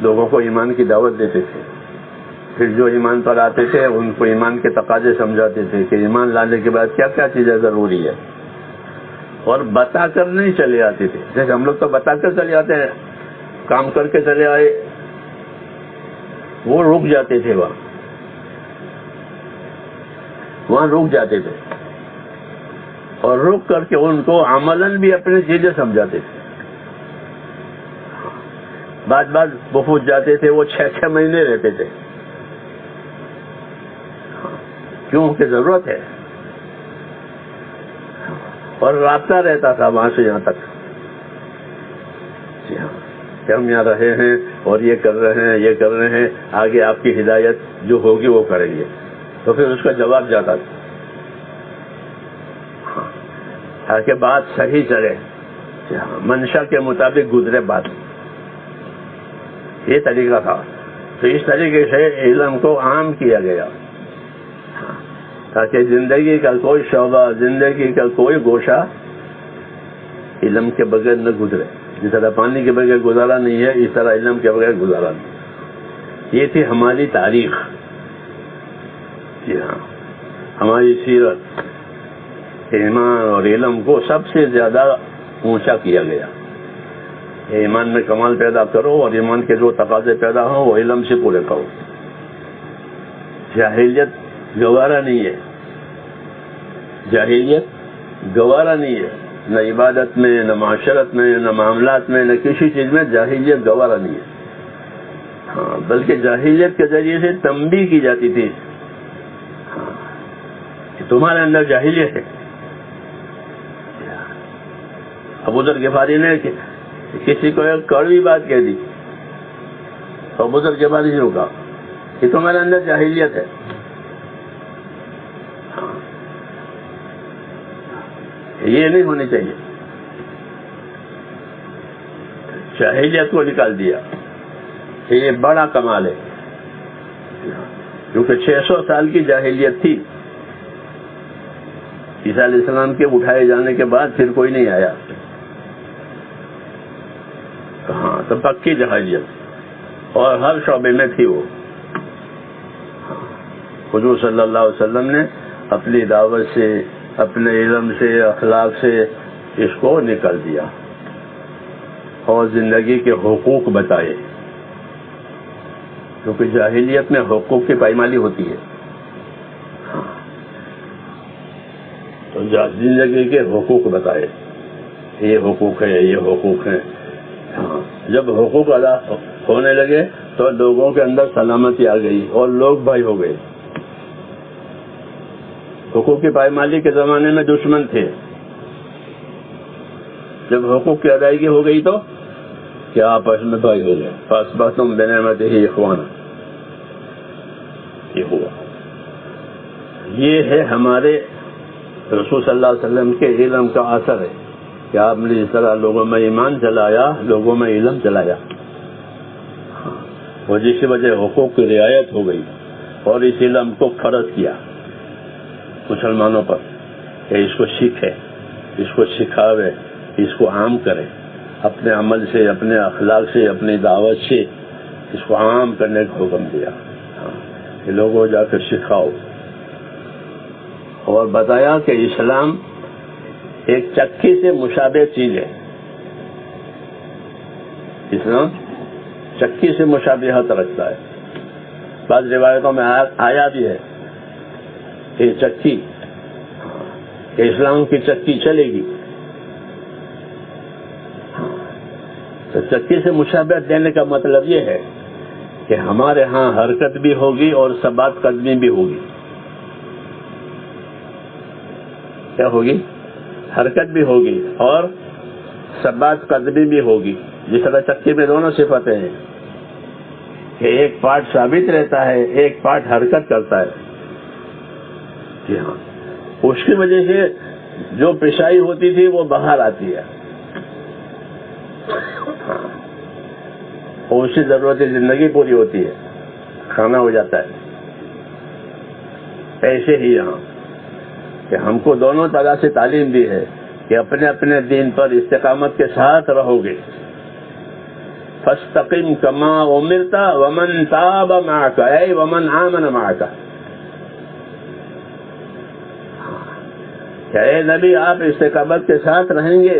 لوگوں کو ایمان کی دعوت دیتے تھے. پھر جو ایمان پر آتے تھے ان کو ایمان کے تقاضے سمجھاتے تھے کہ ایمان لانے کے بعد کیا کیا چیزیں ضروری ہے, اور بتا کر نہیں چلے آتے تھے. جیسے ہم لوگ تو بتا کر چلے آتے ہیں, کام کر کے چلے آئے, وہ رک جاتے تھے, وہاں رک جاتے تھے, اور رک کر کے ان کو عملاً بھی اپنی چیزیں سمجھاتے تھے. بعد وفود جاتے تھے, وہ 6 مہینے رہتے تھے. کیوں کہ ضرورت ہے, اور رابطہ رہتا تھا وہاں سے یہاں تک. جی ہاں, کہ ہم یہاں رہے ہیں اور یہ کر رہے ہیں, آگے آپ کی ہدایت جو ہوگی وہ کریں گے. تو پھر اس کا جواب جاتا تھا تاکہ بات صحیح چلے, منشا کے مطابق گزرے بات. یہ طریقہ تھا. تو اس طریقے سے علم کو عام کیا گیا تاکہ زندگی کا کوئی شعبہ, زندگی کا کوئی گوشہ علم کے بغیر نہ گزرے. جس طرح پانی کے بغیر گزارا نہیں ہے, اس طرح علم کے بغیر گزارا نہیں. یہ تھی ہماری تاریخ. جی ہاں, ہماری سیرت. ایمان اور علم کو سب سے زیادہ اونچا کیا گیا. ایمان میں کمال پیدا کرو, اور ایمان کے جو تقاضے پیدا ہوں وہ علم سے پورے کرو. جاہلیت گوارا نہیں ہے, جاہلیت گوارا نہیں ہے, نہ عبادت میں, نہ معاشرت میں, نہ معاملات میں, نہ کسی چیز میں جاہلیت گوارا نہیں ہے. ہاں, بلکہ جاہلیت کے ذریعے سے تنبیہ کی جاتی تھی کہ تمہارے اندر جاہلیت ہے. ابو ذر غفاری نے کسی کو ایک کڑوی بات کہہ دی, تو ابو ذر غفاری نے کہا کہ تمہارے اندر جاہلیت ہے. یہ نہیں ہونی چاہیے. جاہلیت کو نکال دیا. یہ بڑا کمال ہے, کیونکہ 600 سال کی جاہلیت تھی. عیسیٰ علیہ السلام کے اٹھائے جانے کے بعد پھر کوئی نہیں آیا. ہاں, تو پکی جاہلیت. اور ہر شعبے میں تھی وہ. حضور صلی اللہ علیہ وسلم نے اپنی دعوت سے، اپنے علم سے، اخلاق سے اس کو نکال دیا اور زندگی کے حقوق بتائے، کیونکہ جاہلیت میں حقوق کی پائمالی ہوتی ہے. تو زندگی کے حقوق بتائے، یہ حقوق ہے، یہ حقوق ہیں. جب حقوق ادا ہونے لگے تو لوگوں کے اندر سلامتی آ گئی اور لوگ بھائی ہو گئے. حقوق کی پائمالی کے زمانے میں دشمن تھے، جب حقوق کی ادائیگی ہو گئی تو کیا آپس میں بھائی ہو گئے. فاصبحتم بنعمتہ اخوانا، یہ ہوا. یہ ہے ہمارے رسول صلی اللہ علیہ وسلم کے علم کا اثر ہے کہ آپ نے اس طرح لوگوں میں ایمان چلایا، لوگوں میں علم چلایا، اور جس کی وجہ حقوق کی رعایت ہو گئی اور اس علم کو فرض کیا مسلمانوں پر کہ اس کو سیکھے، اس کو سکھاوے، اس کو عام کرے، اپنے عمل سے، اپنے اخلاق سے، اپنی دعوت سے اس کو عام کرنے کا حکم دیا کہ لوگوں جا کر سکھاؤ. اور بتایا کہ اسلام ایک چکی سے مشابہ چیز ہے. اسلام چکی سے مشابہت رکھتا ہے. بعض روایتوں میں آیا بھی ہے کہ چکی، کہ اسلام کی چکی چلے گی. تو چکی سے مشابہت دینے کا مطلب یہ ہے کہ ہمارے ہاں حرکت بھی ہوگی اور ثبات قدمی بھی ہوگی. کیا ہوگی؟ حرکت بھی ہوگی اور ثبات قدمی بھی ہوگی. جس طرح چکی میں دونوں صفتیں ہیں کہ ایک پارٹ ثابت رہتا ہے، ایک پارٹ حرکت کرتا ہے. جی ہاں، اس کی وجہ سے جو پیشائی ہوتی تھی وہ باہر آتی ہے اور اس کی ضرورت زندگی پوری ہوتی ہے، کھانا ہو جاتا ہے. ایسے ہی یہاں کہ ہم کو دونوں طرح سے تعلیم دی ہے کہ اپنے اپنے دین پر استقامت کے ساتھ رہو گے. فاستقم کما امرت ومن تاب معك اے ومن آمن معك. کہ اے نبی آپ استقامت کے ساتھ رہیں گے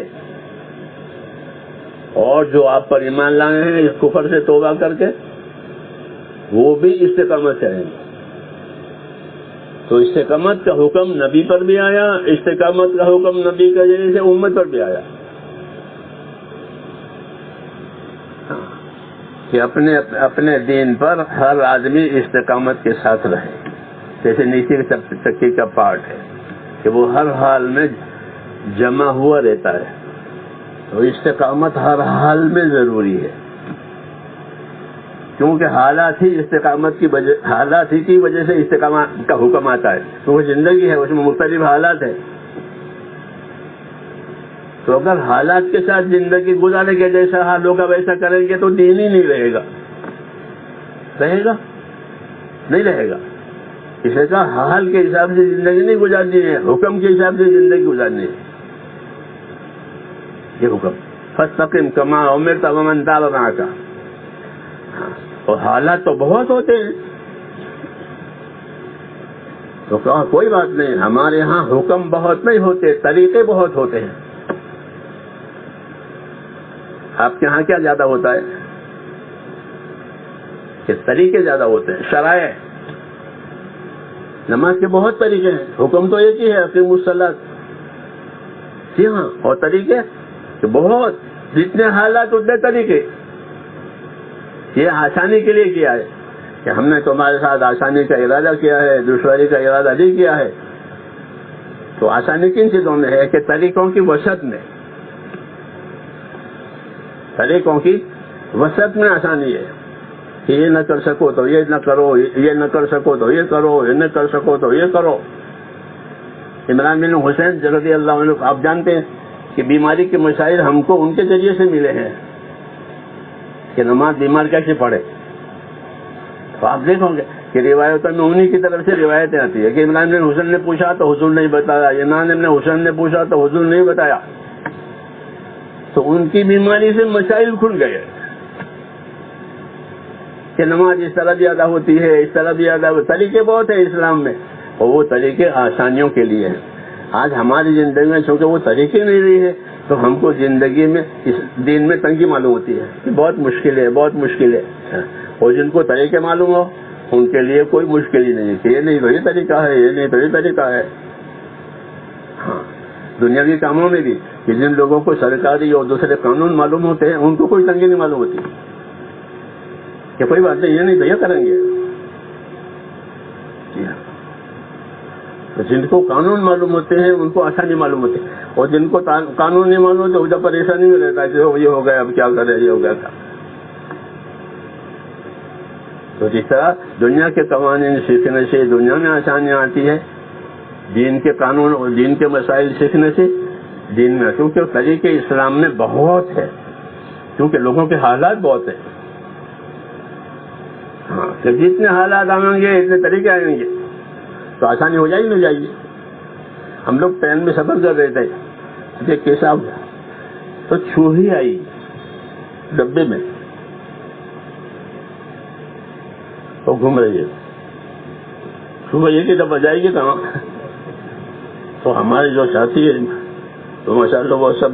اور جو آپ پر ایمان لائے ہیں اس کفر سے توبہ کر کے وہ بھی استقامت سے رہیں گے. تو استقامت کا حکم نبی پر بھی آیا، استقامت کا حکم نبی کے ذریعے سے امت پر بھی آیا کہ اپنے دین پر ہر آدمی استقامت کے ساتھ رہے. جیسے نیچے کی چکی کا پارٹ ہے کہ وہ ہر حال میں جمع ہوا رہتا ہے، تو استقامت ہر حال میں ضروری ہے، کیونکہ حالات ہی استقامت کی وجہ، حالات ہی کی وجہ سے استقامت کا حکم آتا ہے. کیونکہ زندگی ہے، اس میں مختلف حالات ہیں. تو اگر حالات کے ساتھ زندگی گزارے گے، جیسا حال ہوگا ویسا کریں گے تو دین ہی نہیں رہے گا. رہے گا؟ نہیں رہے گا. اس لیے کہا حال کے حساب سے زندگی نہیں گزارنی ہے، حکم کے حساب سے زندگی گزارنی ہے. یہ حکم فاستقم کما امرت ومن تاب معك. اور حالات تو بہت ہوتے ہیں، تو کہا کوئی بات نہیں، ہمارے ہاں حکم بہت نہیں ہوتے، طریقے بہت ہوتے ہیں. آپ کے ہاں کیا زیادہ ہوتا ہے؟ کہ طریقے زیادہ ہوتے ہیں. شرائع، نماز کے بہت طریقے ہیں، حکم تو ایک ہی ہے اقیموا الصلاۃ. جی ہاں، اور طریقے کہ بہت، جتنے حالات اتنے طریقے. یہ آسانی کے لیے کیا ہے کہ ہم نے تمہارے ساتھ آسانی کا ارادہ کیا ہے، دشواری کا ارادہ نہیں کیا ہے. تو آسانی کن چیزوں میں ہے کہ طریقوں کی وسعت میں، طریقوں کی وسعت میں آسانی ہے کہ یہ نہ کر سکو تو یہ نہ کرو، یہ نہ کر سکو تو یہ کرو، یہ نہ کر سکو تو یہ کرو. عمران بن حسین رضی اللہ عنہ، آپ جانتے ہیں کہ بیماری کے مسائل ہم کو ان کے ذریعے سے ملے ہیں کہ نماز بیمار کیسے پڑھے. تو آپ دیکھو گے کہ روایتوں میں انہی کی طرف سے روایتیں آتی ہے کہ عمران بن حسین نے پوچھا تو حضور نے بتایا، عمران بن حسین نے پوچھا تو حضور نے بتایا. تو ان کی بیماری سے مسائل کھل گئے کہ نماز اس طرح بھی ادا ہوتی ہے، اس طرح بھی ادا ہوتی ہے. طریقے بہت ہیں اسلام میں، اور وہ طریقے آسانیوں کے لیے ہیں. آج ہماری زندگی میں چونکہ وہ طریقے نہیں رہی ہے تو ہم کو زندگی میں اس دین میں تنگی معلوم ہوتی ہے کہ بہت مشکل ہے، بہت مشکل ہے. اور جن کو طریقے معلوم ہو ان کے لیے کوئی مشکل ہی نہیں ہے کہ یہ نہیں تو یہ طریقہ ہے، یہ نہیں تو یہ طریقہ ہے. ہاں، دنیاوی کاموں میں بھی کہ جن لوگوں کو سرکاری اور دوسرے قانون معلوم ہوتے ہیں ان کو کوئی تنگی نہیں معلوم ہوتی کہ کوئی بات نہیں، یہ نہیں تو یہ کریں گے. جن کو قانون معلوم ہوتے ہیں ان کو آسانی معلوم ہوتی ہے، اور جن کو قانون نہیں معلوم ہوتے ادھر پریشانی میں رہتا ہے کہ یہ ہو گیا اب کیا کرے، یہ ہو گیا تھا. تو جس طرح دنیا کے قوانین سیکھنے سے دنیا میں آسانیاں آتی ہے، دین کے قانون اور دین کے مسائل سیکھنے سے دین میں، کیونکہ طریقے اسلام میں بہت ہے، کیونکہ لوگوں کے حالات بہت ہیں. ہاں، کہ جتنے حالات آئیں گے اتنے طریقے آئیں گے تو آسانی ہو جائے گی. نہیں جائے گی. ہم لوگ ٹرین میں سفر کر رہے تھے، ایک کیسا تو چوہی آئی ڈبے میں، وہ گھوم رہی ہے. صبح یہ کہ ڈبہ جائے گی کہاں؟ تو ہمارے جو ساتھی ہیں تو ماشاءاللہ وہ سب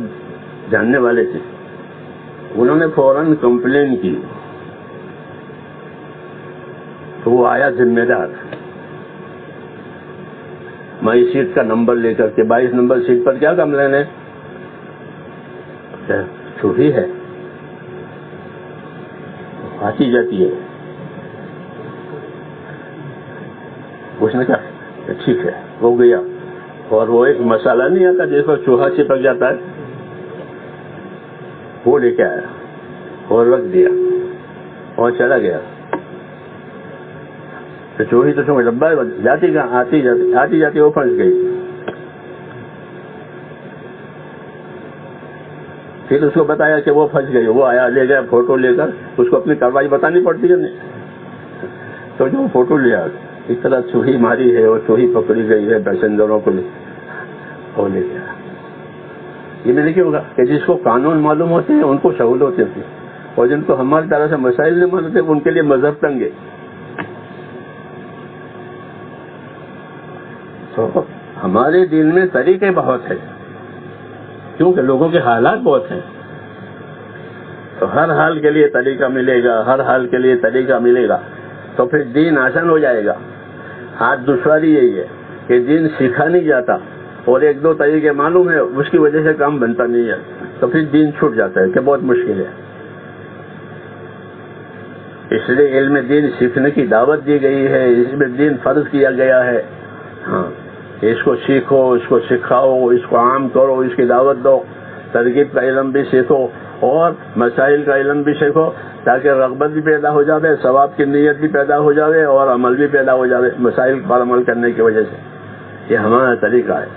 جاننے والے تھے، انہوں نے فوراً کمپلین کی. تو وہ آیا ذمہ دار مائی سیٹ کا نمبر لے کر کے، 22 نمبر سیٹ پر کیا کمپلین ہے؟ چوہی ہے آتی جاتی ہے. اس نے کہا ٹھیک ہے، وہ گیا اور وہ ایک مسالہ نہیں آتا جس پر چوہا چپک جاتا ہے، وہ لے کے آیا اور رکھ دیا اور چلا گیا. تو چوہی تو سمجھ ڈبا جاتی کہاں، آتی جاتی وہ پھنس گئی. پھر اس کو بتایا کہ وہ پھنس گئی، وہ آیا لے گیا فوٹو لے کر، اس کو اپنی کارروائی بتانی پڑتی ہے نہیں. تو جو فوٹو لیا اس طرح چوہی ماری ہے اور چوہی پکڑی گئی ہے پیسنجروں کو اور لے گیا. یہ میں نے کیا ہوگا کہ جس کو قانون معلوم ہوتے ہیں ان کو سہولت ہوتی ہے، اور جن کو ہماری طرح سے مسائل نہیں معلوم ہوتے ان کے لیے مذہب تنگ ہے. تو ہمارے دین میں طریقے بہت ہیں کیونکہ لوگوں کے حالات بہت ہیں. تو ہر حال کے لیے طریقہ ملے گا، ہر حال کے لیے طریقہ ملے گا تو پھر دین آسان ہو جائے گا. آج دشواری یہی ہے کہ دین سیکھا نہیں جاتا اور ایک دو طریقے معلوم ہے اس کی وجہ سے کام بنتا نہیں ہے، تو پھر دین چھوٹ جاتا ہے کہ بہت مشکل ہے. اس لیے علم دین سیکھنے کی دعوت دی گئی ہے، اس میں دین فرض کیا گیا ہے. ہاں، اس کو سیکھو، اس کو سکھاؤ، اس کو عام کرو، اس کی دعوت دو، ترغیب کا علم بھی سیکھو اور مسائل کا علم بھی سیکھو تاکہ رغبت بھی پیدا ہو جائے، ثواب کی نیت بھی پیدا ہو جائے اور عمل بھی پیدا ہو جائے مسائل پر عمل کرنے کی وجہ سے. یہ ہمارا طریقہ ہے.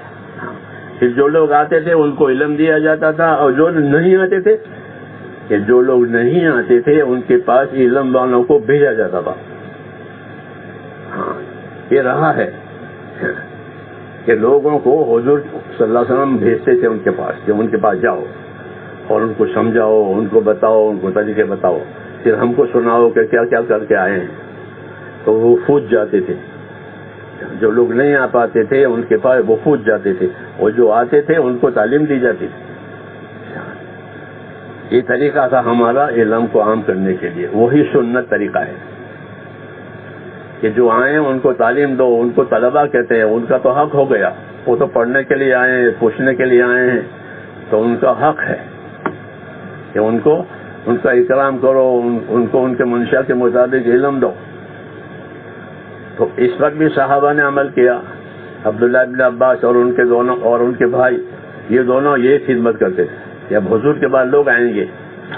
پھر جو لوگ آتے تھے ان کو علم دیا جاتا تھا، اور جو نہیں آتے تھے کہ جو لوگ نہیں آتے تھے ان کے پاس علم والوں کو بھیجا جاتا تھا. ہاں، یہ رہا ہے کہ لوگوں کو حضور صلی اللہ علیہ وسلم بھیجتے تھے ان کے پاس کہ ان کے پاس جاؤ اور ان کو سمجھاؤ، ان کو بتاؤ، ان کو طریقے بتاؤ، پھر ہم کو سناؤ کہ کیا کیا کر کے آئے ہیں. تو وہ پھوٹ جاتے تھے. جو لوگ نہیں آ پاتے تھے ان کے پاس وہ پھوٹ جاتے تھے، اور جو آتے تھے ان کو تعلیم دی جاتی تھی. یہ طریقہ تھا ہمارا علم کو عام کرنے کے لیے. وہی سنت طریقہ ہے کہ جو آئیں ان کو تعلیم دو. ان کو طلبہ کہتے ہیں، ان کا تو حق ہو گیا، وہ تو پڑھنے کے لیے آئے ہیں، پوچھنے کے لیے آئے ہیں، تو ان کا حق ہے کہ ان کا اکرام کرو، ان کو ان کے منشا کے مطابق علم دو. تو اس وقت بھی صحابہ نے عمل کیا. عبداللہ ابن عباس اور ان کے بھائی یہ دونوں یہ خدمت کرتے تھے کہ اب حضور کے بعد لوگ آئیں گے،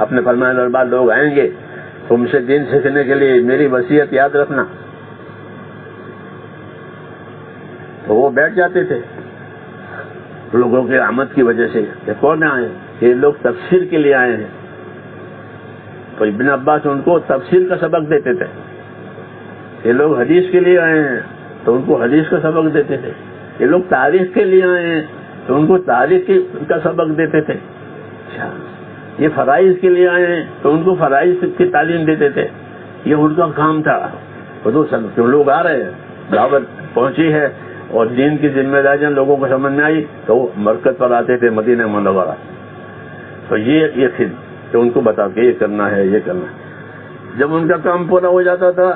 اپنے فرمان کے بعد لوگ آئیں گے، تم سے دین سیکھنے کے لیے میری وصیت یاد رکھنا. تو وہ بیٹھ جاتے تھے لوگوں کی آمد کی وجہ سے کہ کون آئے؟ یہ لوگ تفسیر کے لیے آئے ہیں. تو ابن عباس ان کو تفسیر کا سبق دیتے تھے. یہ لوگ حدیث کے لیے آئے ہیں تو ان کو حدیث کا سبق دیتے تھے. یہ لوگ تاریخ کے لیے آئے ہیں تو ان کو تاریخ کا سبق دیتے تھے. یہ فرائض کے لیے آئے ہیں تو ان کو فرائض کی تعلیم دیتے تھے. یہ ان کا کام تھا. حضور جو لوگ آ رہے ہیں, دعوت پہنچی ہے اور دین کی ذمہ داریاں لوگوں کو سمجھ میں آئی تو وہ مرکز پر آتے تھے مدینہ منورہ. تو یہ تھی کہ ان کو بتا کہ یہ کرنا ہے, یہ کرنا ہے. جب ان کا کام پورا ہو جاتا تھا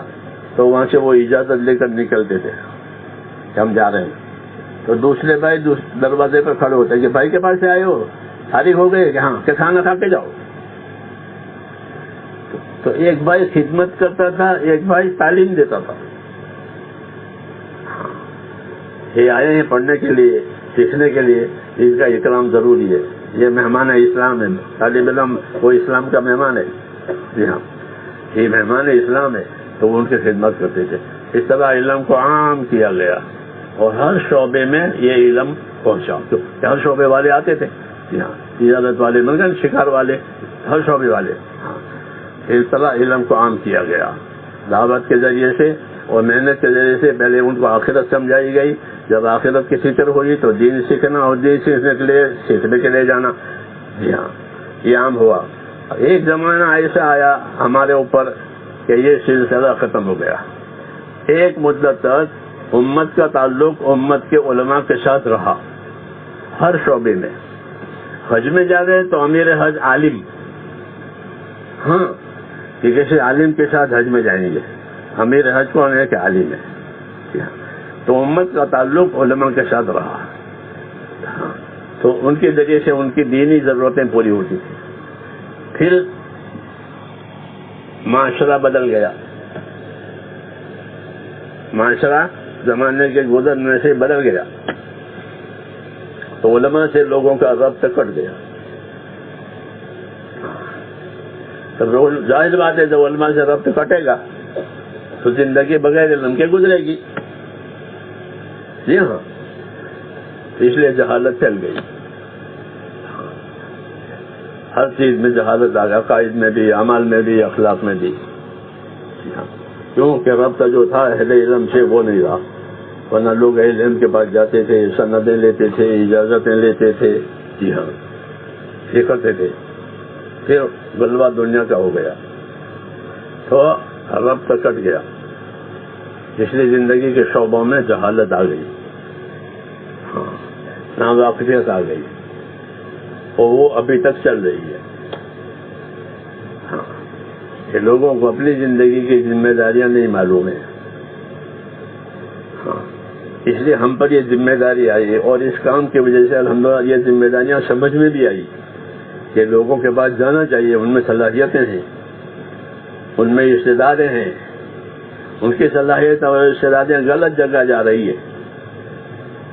تو وہاں سے وہ اجازت لے کر نکلتے تھے کہ ہم جا رہے ہیں. تو دوسرے بھائی دروازے پر کھڑے ہوتے کہ بھائی کے پاس سے آئے ہو, فارغ ہو گئے کہ ہاں کہ کھانا کھا کے جاؤ. تو ایک بھائی خدمت کرتا تھا, ایک بھائی تعلیم دیتا تھا. یہ آئے ہیں پڑھنے کے لیے, سیکھنے کے لیے, اس کا اکرام ضروری ہے. یہ مہمان اسلام ہے, طالب علم وہ اسلام کا مہمان ہے. جی ہاں, یہ مہمان اسلام ہے, تو وہ ان کی خدمت کرتے تھے. اس طرح علم کو عام کیا گیا اور ہر شعبے میں یہ علم پہنچا. ہر شعبے والے آتے تھے. جی ہاں, تجارت والے مل گئے, شکار والے, ہر شعبے والے. اس طرح علم کو عام کیا گیا دعوت کے ذریعے سے اور محنت کے ذریعے سے. پہلے ان کو آخرت سمجھائی گئی, جب آخرت کی فکر ہوئی تو دین سیکھنا اور دین سیکھنے کے لیے سیکھنے کے لیے جانا. جی ہاں, یہ عام ہوا. ایک زمانہ ایسا آیا ہمارے اوپر کہ یہ سلسلہ ختم ہو گیا. ایک مدت تک امت کا تعلق امت کے علماء کے ساتھ رہا ہر شعبے میں. حج میں جا رہے تو امیر حج عالم, ہاں کہ کسی عالم کے ساتھ حج میں جائیں گے. امیر حج کون ہے کہ عالم ہے. تو امت کا تعلق علماء کے ساتھ رہا. تو ان کے ذریعے سے ان کی دینی ضرورتیں پوری ہوتی تھیں. پھر معاشرہ بدل گیا. معاشرہ زمانے کے گزرنے سے بدل گیا تو علماء سے لوگوں کا ربط کٹ گیا. ظاہر بات ہے جب علماء سے ربط کٹے گا تو زندگی بغیر علم کے گزرے گی. جی ہاں, اس لیے جہالت پھیل گئی. ہر چیز میں جہالت آ گیا, عقائد میں بھی, اعمال میں بھی, اخلاق میں بھی. جی ہاں, کیونکہ ربط جو تھا اہل علم سے وہ نہیں رہا. ورنہ لوگ اہل علم کے پاس جاتے تھے, سندیں لیتے تھے, اجازتیں لیتے تھے. جی ہاں, یہ کرتے تھے. پھر غلبہ دنیا کا ہو گیا تو ربط کٹ گیا. اس لیے زندگی کے شعبوں میں جہالت آ گئی, ناواقفیت آ گئی اور وہ ابھی تک چل رہی ہے. ہاں, کہ لوگوں کو اپنی زندگی کی ذمہ داریاں نہیں معلوم ہیں. ہاں, اس لیے ہم پر یہ ذمہ داری آئی اور اس کام کی وجہ سے الحمدللہ یہ ذمہ داریاں سمجھ میں بھی آئی کہ لوگوں کے پاس جانا چاہیے. ان میں صلاحیتیں ہیں, ان میں استعدادیں ہیں, ان کی صلاحیت اور استعدادیں غلط جگہ جا رہی ہے.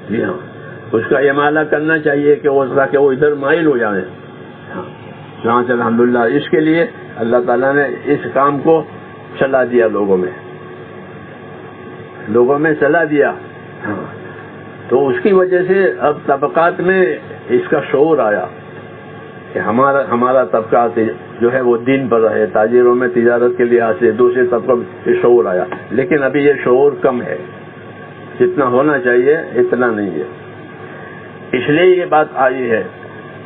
جی ہاں, اس کا اعمالہ کرنا چاہیے کہ وہ ادھر مائل ہو جائیں. ہاں, الحمدللہ اس کے لیے اللہ تعالیٰ نے اس کام کو چلا دیا, لوگوں میں چلا دیا. ہاں, تو اس کی وجہ سے اب طبقات میں اس کا شعور آیا کہ ہمارا طبقہ جو ہے وہ دین پر رہے. تاجروں میں تجارت کے لحاظ سے دوسرے طبقوں میں یہ شعور آیا, لیکن ابھی یہ شعور کم ہے. جتنا ہونا چاہیے اتنا نہیں ہے. اس لیے یہ بات آئی ہے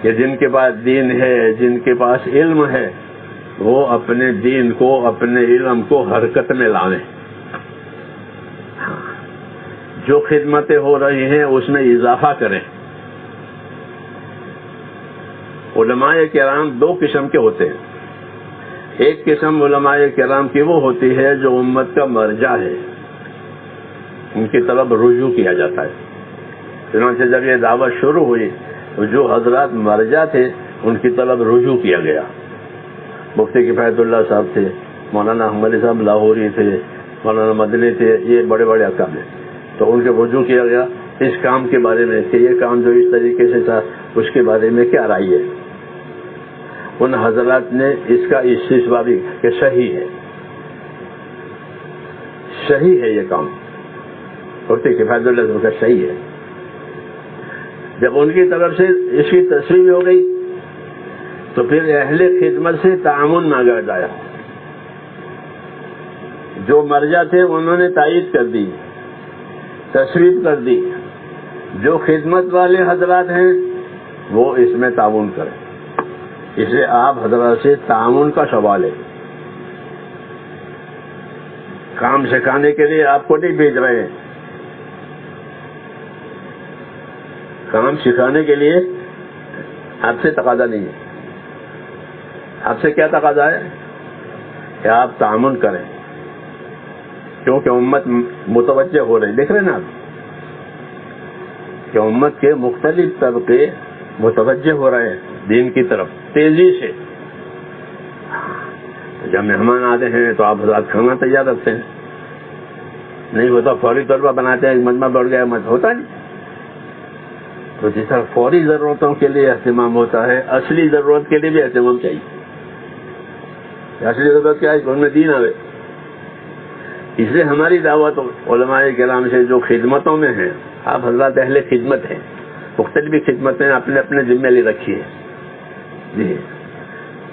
کہ جن کے پاس دین ہے, جن کے پاس علم ہے, وہ اپنے دین کو, اپنے علم کو حرکت میں لائیں. جو خدمتیں ہو رہی ہیں اس میں اضافہ کریں. علماء کرام دو قسم کے ہوتے ہیں. ایک قسم علماء کرام کی وہ ہوتی ہے جو امت کا مرجع ہے, ان کی طرف رجوع کیا جاتا ہے. چنانچہ جب یہ دعوت شروع ہوئی تو جو حضرات مرجع تھے ان کی طرف رجوع کیا گیا. مفتی کفایت اللہ صاحب تھے, مولانا احمد صاحب لاہوری تھے, مولانا مدنی تھے, یہ بڑے بڑے اقدام ہیں. تو ان کے رجوع کیا گیا اس کام کے بارے میں کہ یہ کام جو اس طریقے سے تھا اس کے بارے میں کیا رائے ہے. ان حضرات نے اس کا استثبات بھی کہ صحیح ہے, صحیح ہے یہ کام. مفتی کفایت اللہ صاحب کا صحیح ہے. جب ان کی طرف سے اس کی تصریح ہو گئی تو پھر اہل خدمت سے تعاون مانگا جایا. جو مرجع تھے انہوں نے تائید کر دی, تصویب کر دی. جو خدمت والے حضرات ہیں وہ اس میں تعاون کریں. اس لیے آپ حضرات سے تعاون کا سوال ہے. کام سکھانے کے لیے آپ کو نہیں بھیج رہے ہیں، کام سکھانے کے لیے آپ سے تقاضا نہیں ہے. آپ سے کیا تقاضا ہے کہ آپ تعاون کریں، کیونکہ امت متوجہ ہو رہی. دیکھ رہے ہیں نا آپ کہ امت کے مختلف طبقے متوجہ ہو رہے ہیں دین کی طرف تیزی سے. جب مہمان آتے ہیں تو آپ حضرات کھانا تیار رکھتے ہیں، نہیں ہوتا فوری طور پر بناتے ہیں، مجمع بڑھ گیا مت ہوتا نہیں. تو جس طرح فوری ضرورتوں کے لیے اہتمام ہوتا ہے، اصلی ضرورت کے لیے بھی اہتمام چاہیے. اصلی ضرورت کیا ہے کہ ان میں دین آئے. اس لیے ہماری دعوت علماء کرام سے جو خدمتوں میں ہیں، آپ حضرات اہل خدمت ہیں، مختلف خدمتیں اپنے اپنے ذمہ لے رکھی ہے جی.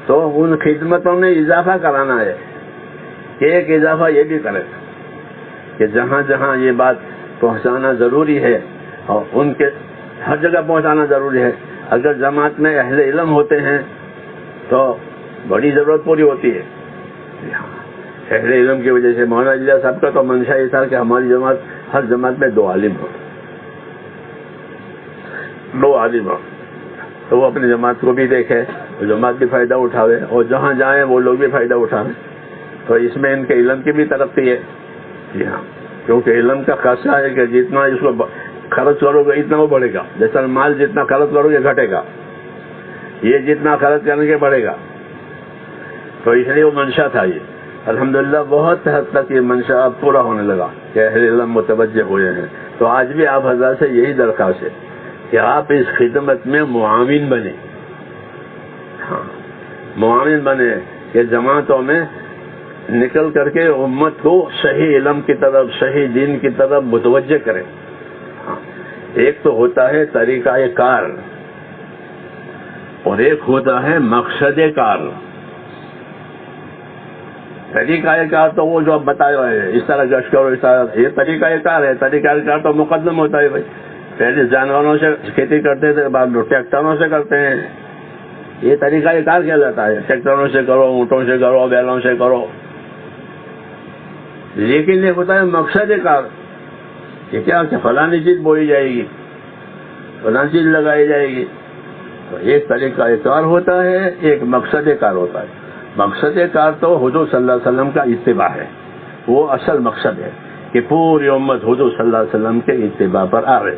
تو ان خدمتوں میں اضافہ کرانا ہے کہ ایک اضافہ یہ بھی کرے کہ جہاں جہاں یہ بات پہنچانا ضروری ہے اور ان کے ہر جگہ پہنچانا ضروری ہے. اگر جماعت میں اہل علم ہوتے ہیں تو بڑی ضرورت پوری ہوتی ہے. اہل علم کی وجہ سے مولانا جلال صاحب کا تو منشا یہ تھا کہ ہماری جماعت ہر جماعت میں 2 عالم ہو، 2 عالم ہو، تو وہ اپنی جماعت کو بھی دیکھے، وہ جماعت بھی فائدہ اٹھاوے، اور جہاں جائیں وہ لوگ بھی فائدہ اٹھاویں. تو اس میں ان کے علم کی بھی ترقی ہے. جی ہاں، کیونکہ علم کا خاصہ ہے کہ جتنا اس کو خرچ کرو گے اتنا وہ بڑھے گا. جیسا مال جتنا خرچ کرو گے گھٹے گا، یہ جتنا خرچ کریں گے بڑھے گا. تو اس لیے وہ منشا تھا. یہ الحمدللہ بہت حد تک یہ منشا اب پورا ہونے لگا کہ اہل علم متوجہ ہوئے ہیں. تو آج بھی آپ حضرات سے یہی درخواست ہے کہ آپ اس خدمت میں معاون بنے. ہاں، معاون بنے کہ جماعتوں میں نکل کر کے امت کو صحیح علم کی طرف، صحیح دین کی طرف متوجہ کریں. ہاں، ایک تو ہوتا ہے طریقہ کار اور ایک ہوتا ہے مقصد کار. طریقہ کار تو وہ جو آپ بتائے ہوئے ہیں، اس طرح گشت کرو، اس طرح، یہ طریقہ کار ہے. طریقہ کار تو مقدم ہوتا ہے بھائی. پہلے جانوروں سے کھیتی کرتے تھے، بعد میں ٹریکٹروں سے کرتے ہیں. یہ طریقہ کار کیا جاتا ہے، ٹریکٹروں سے کرو، اونٹوں سے کرو، بیلوں سے کرو. لیکن یہ ہوتا ہے مقصد کار. یہ کیا کہ فلانی چیز بوئی جائے گی، فلانی چیز لگائی جائے گی. تو ایک طریقہ کار ہوتا ہے، ایک مقصد کار ہوتا ہے. مقصد کار تو حضور صلی اللہ علیہ وسلم کا اتباع ہے. وہ اصل مقصد ہے کہ پوری امت حضور صلی اللہ علیہ وسلم کے اتباع پر آئے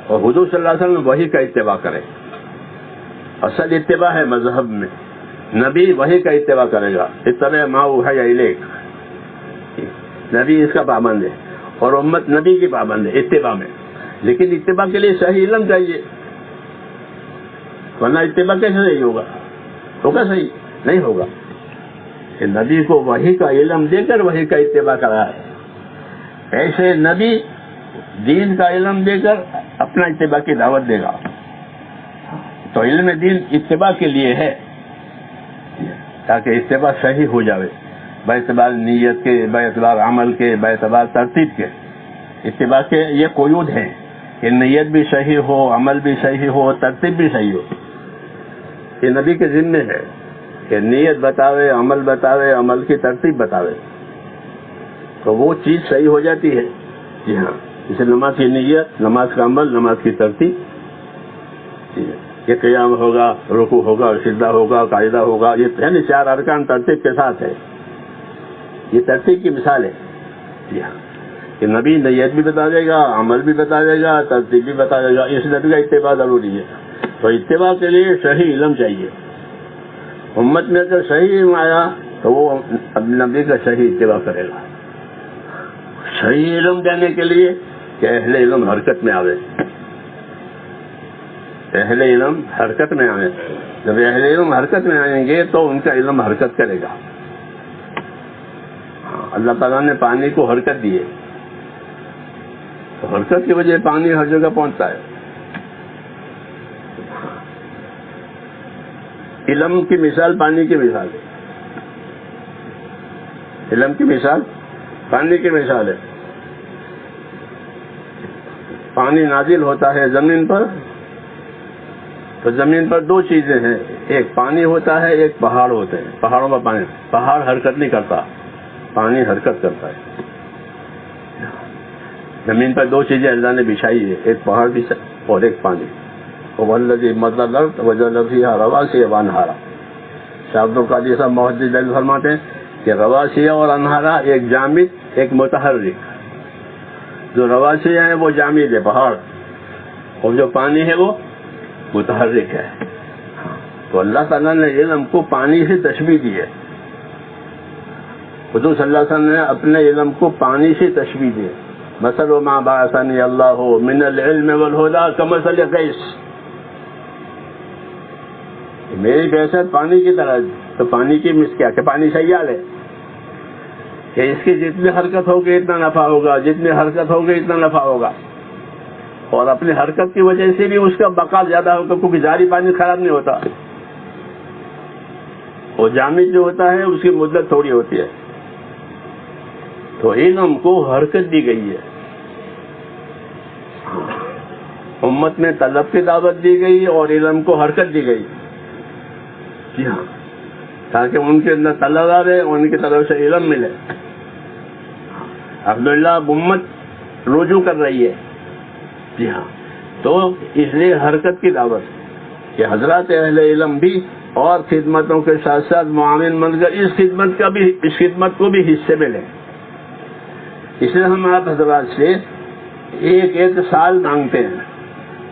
اور حضور صلی اللہ علیہ وسلم وحی کا اتباع کرے. اصل اتباع ہے مذہب میں، نبی وحی کا اتباع کرے گا. اتبع ما اوحی الیک، نبی اس کا پابند ہے اور امت نبی کی پابند ہے اتباع میں. لیکن اتباع کے لیے صحیح علم چاہیے، ورنہ اتباع کیسے نہیں ہوگا؟ ہوگا صحیح نہیں ہوگا. کہ نبی کو وحی کا علم دے کر وحی کا اتباع کرا ہے، ایسے نبی دین کا علم دے کر اپنا اتباع کی دعوت دے گا. تو علم دین اتباع کے لیے ہے تاکہ اتباع صحیح ہو جاوے، باعتبار نیت کے، باعتبار عمل کے، باعتبار ترتیب کے. اتباع کے یہ قیود ہیں کہ نیت بھی صحیح ہو، عمل بھی صحیح ہو، ترتیب بھی صحیح ہو. یہ نبی کے ذمے ہے کہ نیت بتاوے، عمل بتاوے، عمل کی ترتیب بتاوے، تو وہ چیز صحیح ہو جاتی ہے. جی ہاں، جیسے نماز کی نیت، نماز کا عمل، نماز کی ترتیب. یہ قیام ہوگا، رکوع ہوگا، سجدہ ہوگا، قاعدہ ہوگا، یہ یعنی 4 ارکان ترتیب کے ساتھ ہے. یہ ترتیب کی مثال ہے. جی ہاں، کہ نبی نیت بھی بتا دے گا، عمل بھی بتا دے گا، ترتیب بھی بتا دے گا. اس نبی کا اتباع ضروری ہے. تو اتباع کے لیے صحیح علم چاہیے. امت میں اگر صحیح علم آیا تو وہ نبی کا صحیح اتباع کرے گا. صحیح علم دینے کے لیے کہ اہل علم حرکت میں آوے، اہل علم حرکت میں آئے. جب اہل علم حرکت میں آئیں گے تو ان کا علم حرکت کرے گا. اللہ تعالیٰ نے پانی کو حرکت دی ہے، تو حرکت کی وجہ پانی ہر جگہ پہنچتا ہے. علم کی مثال پانی کی مثال ہے. علم کی مثال پانی کی مثال ہے. پانی نازل ہوتا ہے زمین پر، تو زمین پر 2 چیزیں ہیں، ایک پانی ہوتا ہے، ایک پہاڑ ہوتے ہیں. پہاڑوں پر پانی، پہاڑ حرکت نہیں کرتا، پانی حرکت کرتا ہے. زمین پر دو چیزیں اللہ نے بچھائی ہے، ایک پہاڑ بچھا اور ایک پانی. والذی مد الارض وجعل فیہا رواسیٰ وانہارا. شاہ عبد القادر صاحب محدث فرماتے ہیں کہ رواسیہ اور انہارا ایک جامد ایک متحرک. جو رواسیہ ہے وہ جامد ہے پہاڑ، اور جو پانی ہے وہ متحرک ہے. تو اللہ تعالیٰ نے علم کو پانی سے تشبیہ دی ہے. حضور صلی اللہ علیہ وسلم نے اپنے علم کو پانی سے تشبیہ دی. مثل ما بعثنی اللہ من العلم والہدی کمثل غیث. میری بحثت پانی کی طرح. تو پانی کی کیا کہ پانی سیال ہے کہ اس کی جتنی حرکت ہوگی اتنا نفع ہوگا، جتنی حرکت ہوگی اتنا نفع ہوگا. اور اپنی حرکت کی وجہ سے بھی اس کا بقا زیادہ ہوگا، کیونکہ جاری پانی خراب نہیں ہوتا. اور جامد جو ہوتا ہے اس کی مدت تھوڑی ہوتی ہے. تو علم کو حرکت دی گئی ہے. امت میں طلب کی دعوت دی گئی اور علم کو حرکت دی گئی. جی ہاں، تاکہ ان کے اندر طلب آ رہے، ان کی طرف سے علم ملے. الحمدللہ امت رجوع کر رہی ہے. جی ہاں، تو اس لیے حرکت کی دعوت کہ حضرات اہل علم بھی اور خدمتوں کے ساتھ ساتھ معاون بن کر اس خدمت کو بھی حصے میں لیں. اس لیے ہم آپ حضرات سے ایک سال مانگتے ہیں،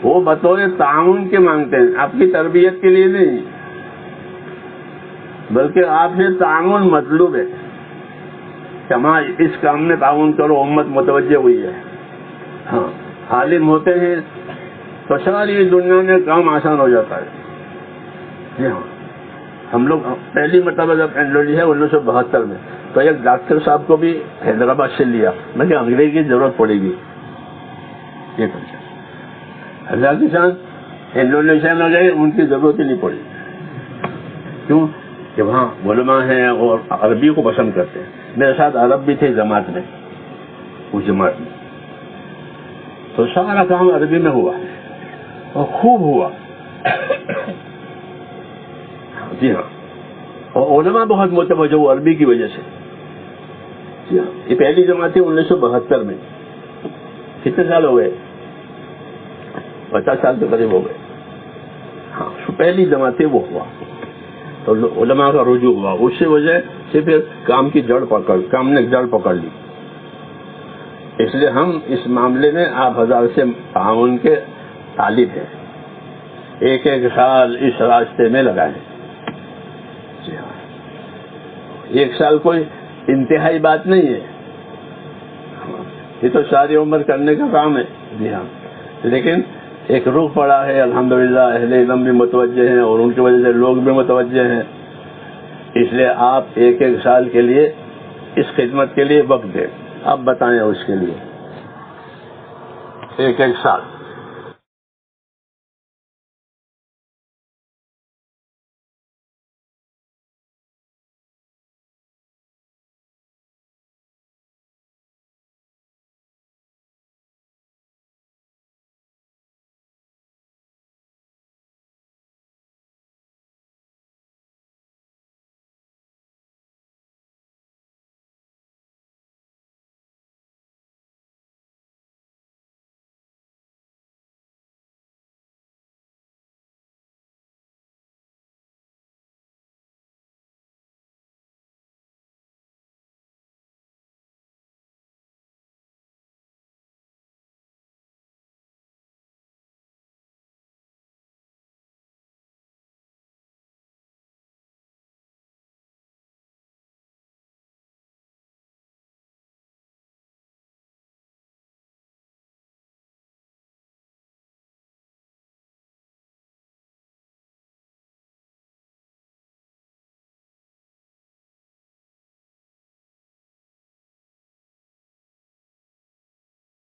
وہ بطور تعاون کے مانگتے ہیں، آپ کی تربیت کے لیے نہیں، بلکہ آپ سے تعاون مطلوب ہے کہ ہمارا اس کام میں تعاون کرو. امت متوجہ ہوئی ہے. ہاں، عالم ہوتے ہیں تو ساری دنیا میں کام آسان ہو جاتا ہے. جی ہاں، ہم لوگ پہلی مرتبہ جب انڈونیشیا ہے 1972 میں، تو ایک ڈاکٹر صاحب کو بھی حیدرآباد سے لیا. میں کہ انگریزی کی ضرورت پڑے گی. اللہ کے ساتھ انڈونیشیا میں گئے، ان کی ضرورت ہی نہیں پڑی. کیوں کہ وہاں علماء ہیں اور عربی کو پسند کرتے ہیں. میرے ساتھ عرب بھی تھے جماعت میں، اس جماعت میں تو سارا کام عربی میں ہوا اور خوب ہوا. جی ہاں، اور علماء بہت متوجہ ہوا عربی کی وجہ سے. جی ہاں، یہ پہلی جماعت تھی 1972 میں. کتنے سال ہو گئے؟ 50 سال کے قریب ہو گئے. ہاں، پہلی جماعت تھی وہ ہوا تو علماء کا رجوع ہوا. اس سے وجہ سے پھر کام نے جڑ پکڑ لی. اس لیے ہم اس معاملے میں آپ حضرات سے تعاون کے طالب ہیں. ایک سال اس راستے میں لگائیں. جی ہاں، ایک سال کوئی انتہائی بات نہیں ہے، یہ تو ساری عمر کرنے کا کام ہے. جی ہاں، لیکن ایک روح پڑا ہے. الحمدللہ اہل علم بھی متوجہ ہیں اور ان کی وجہ سے لوگ بھی متوجہ ہیں. اس لیے آپ ایک سال کے لیے اس خدمت کے لیے وقت دیں. آپ بتائیں اس کے لیے ایک سال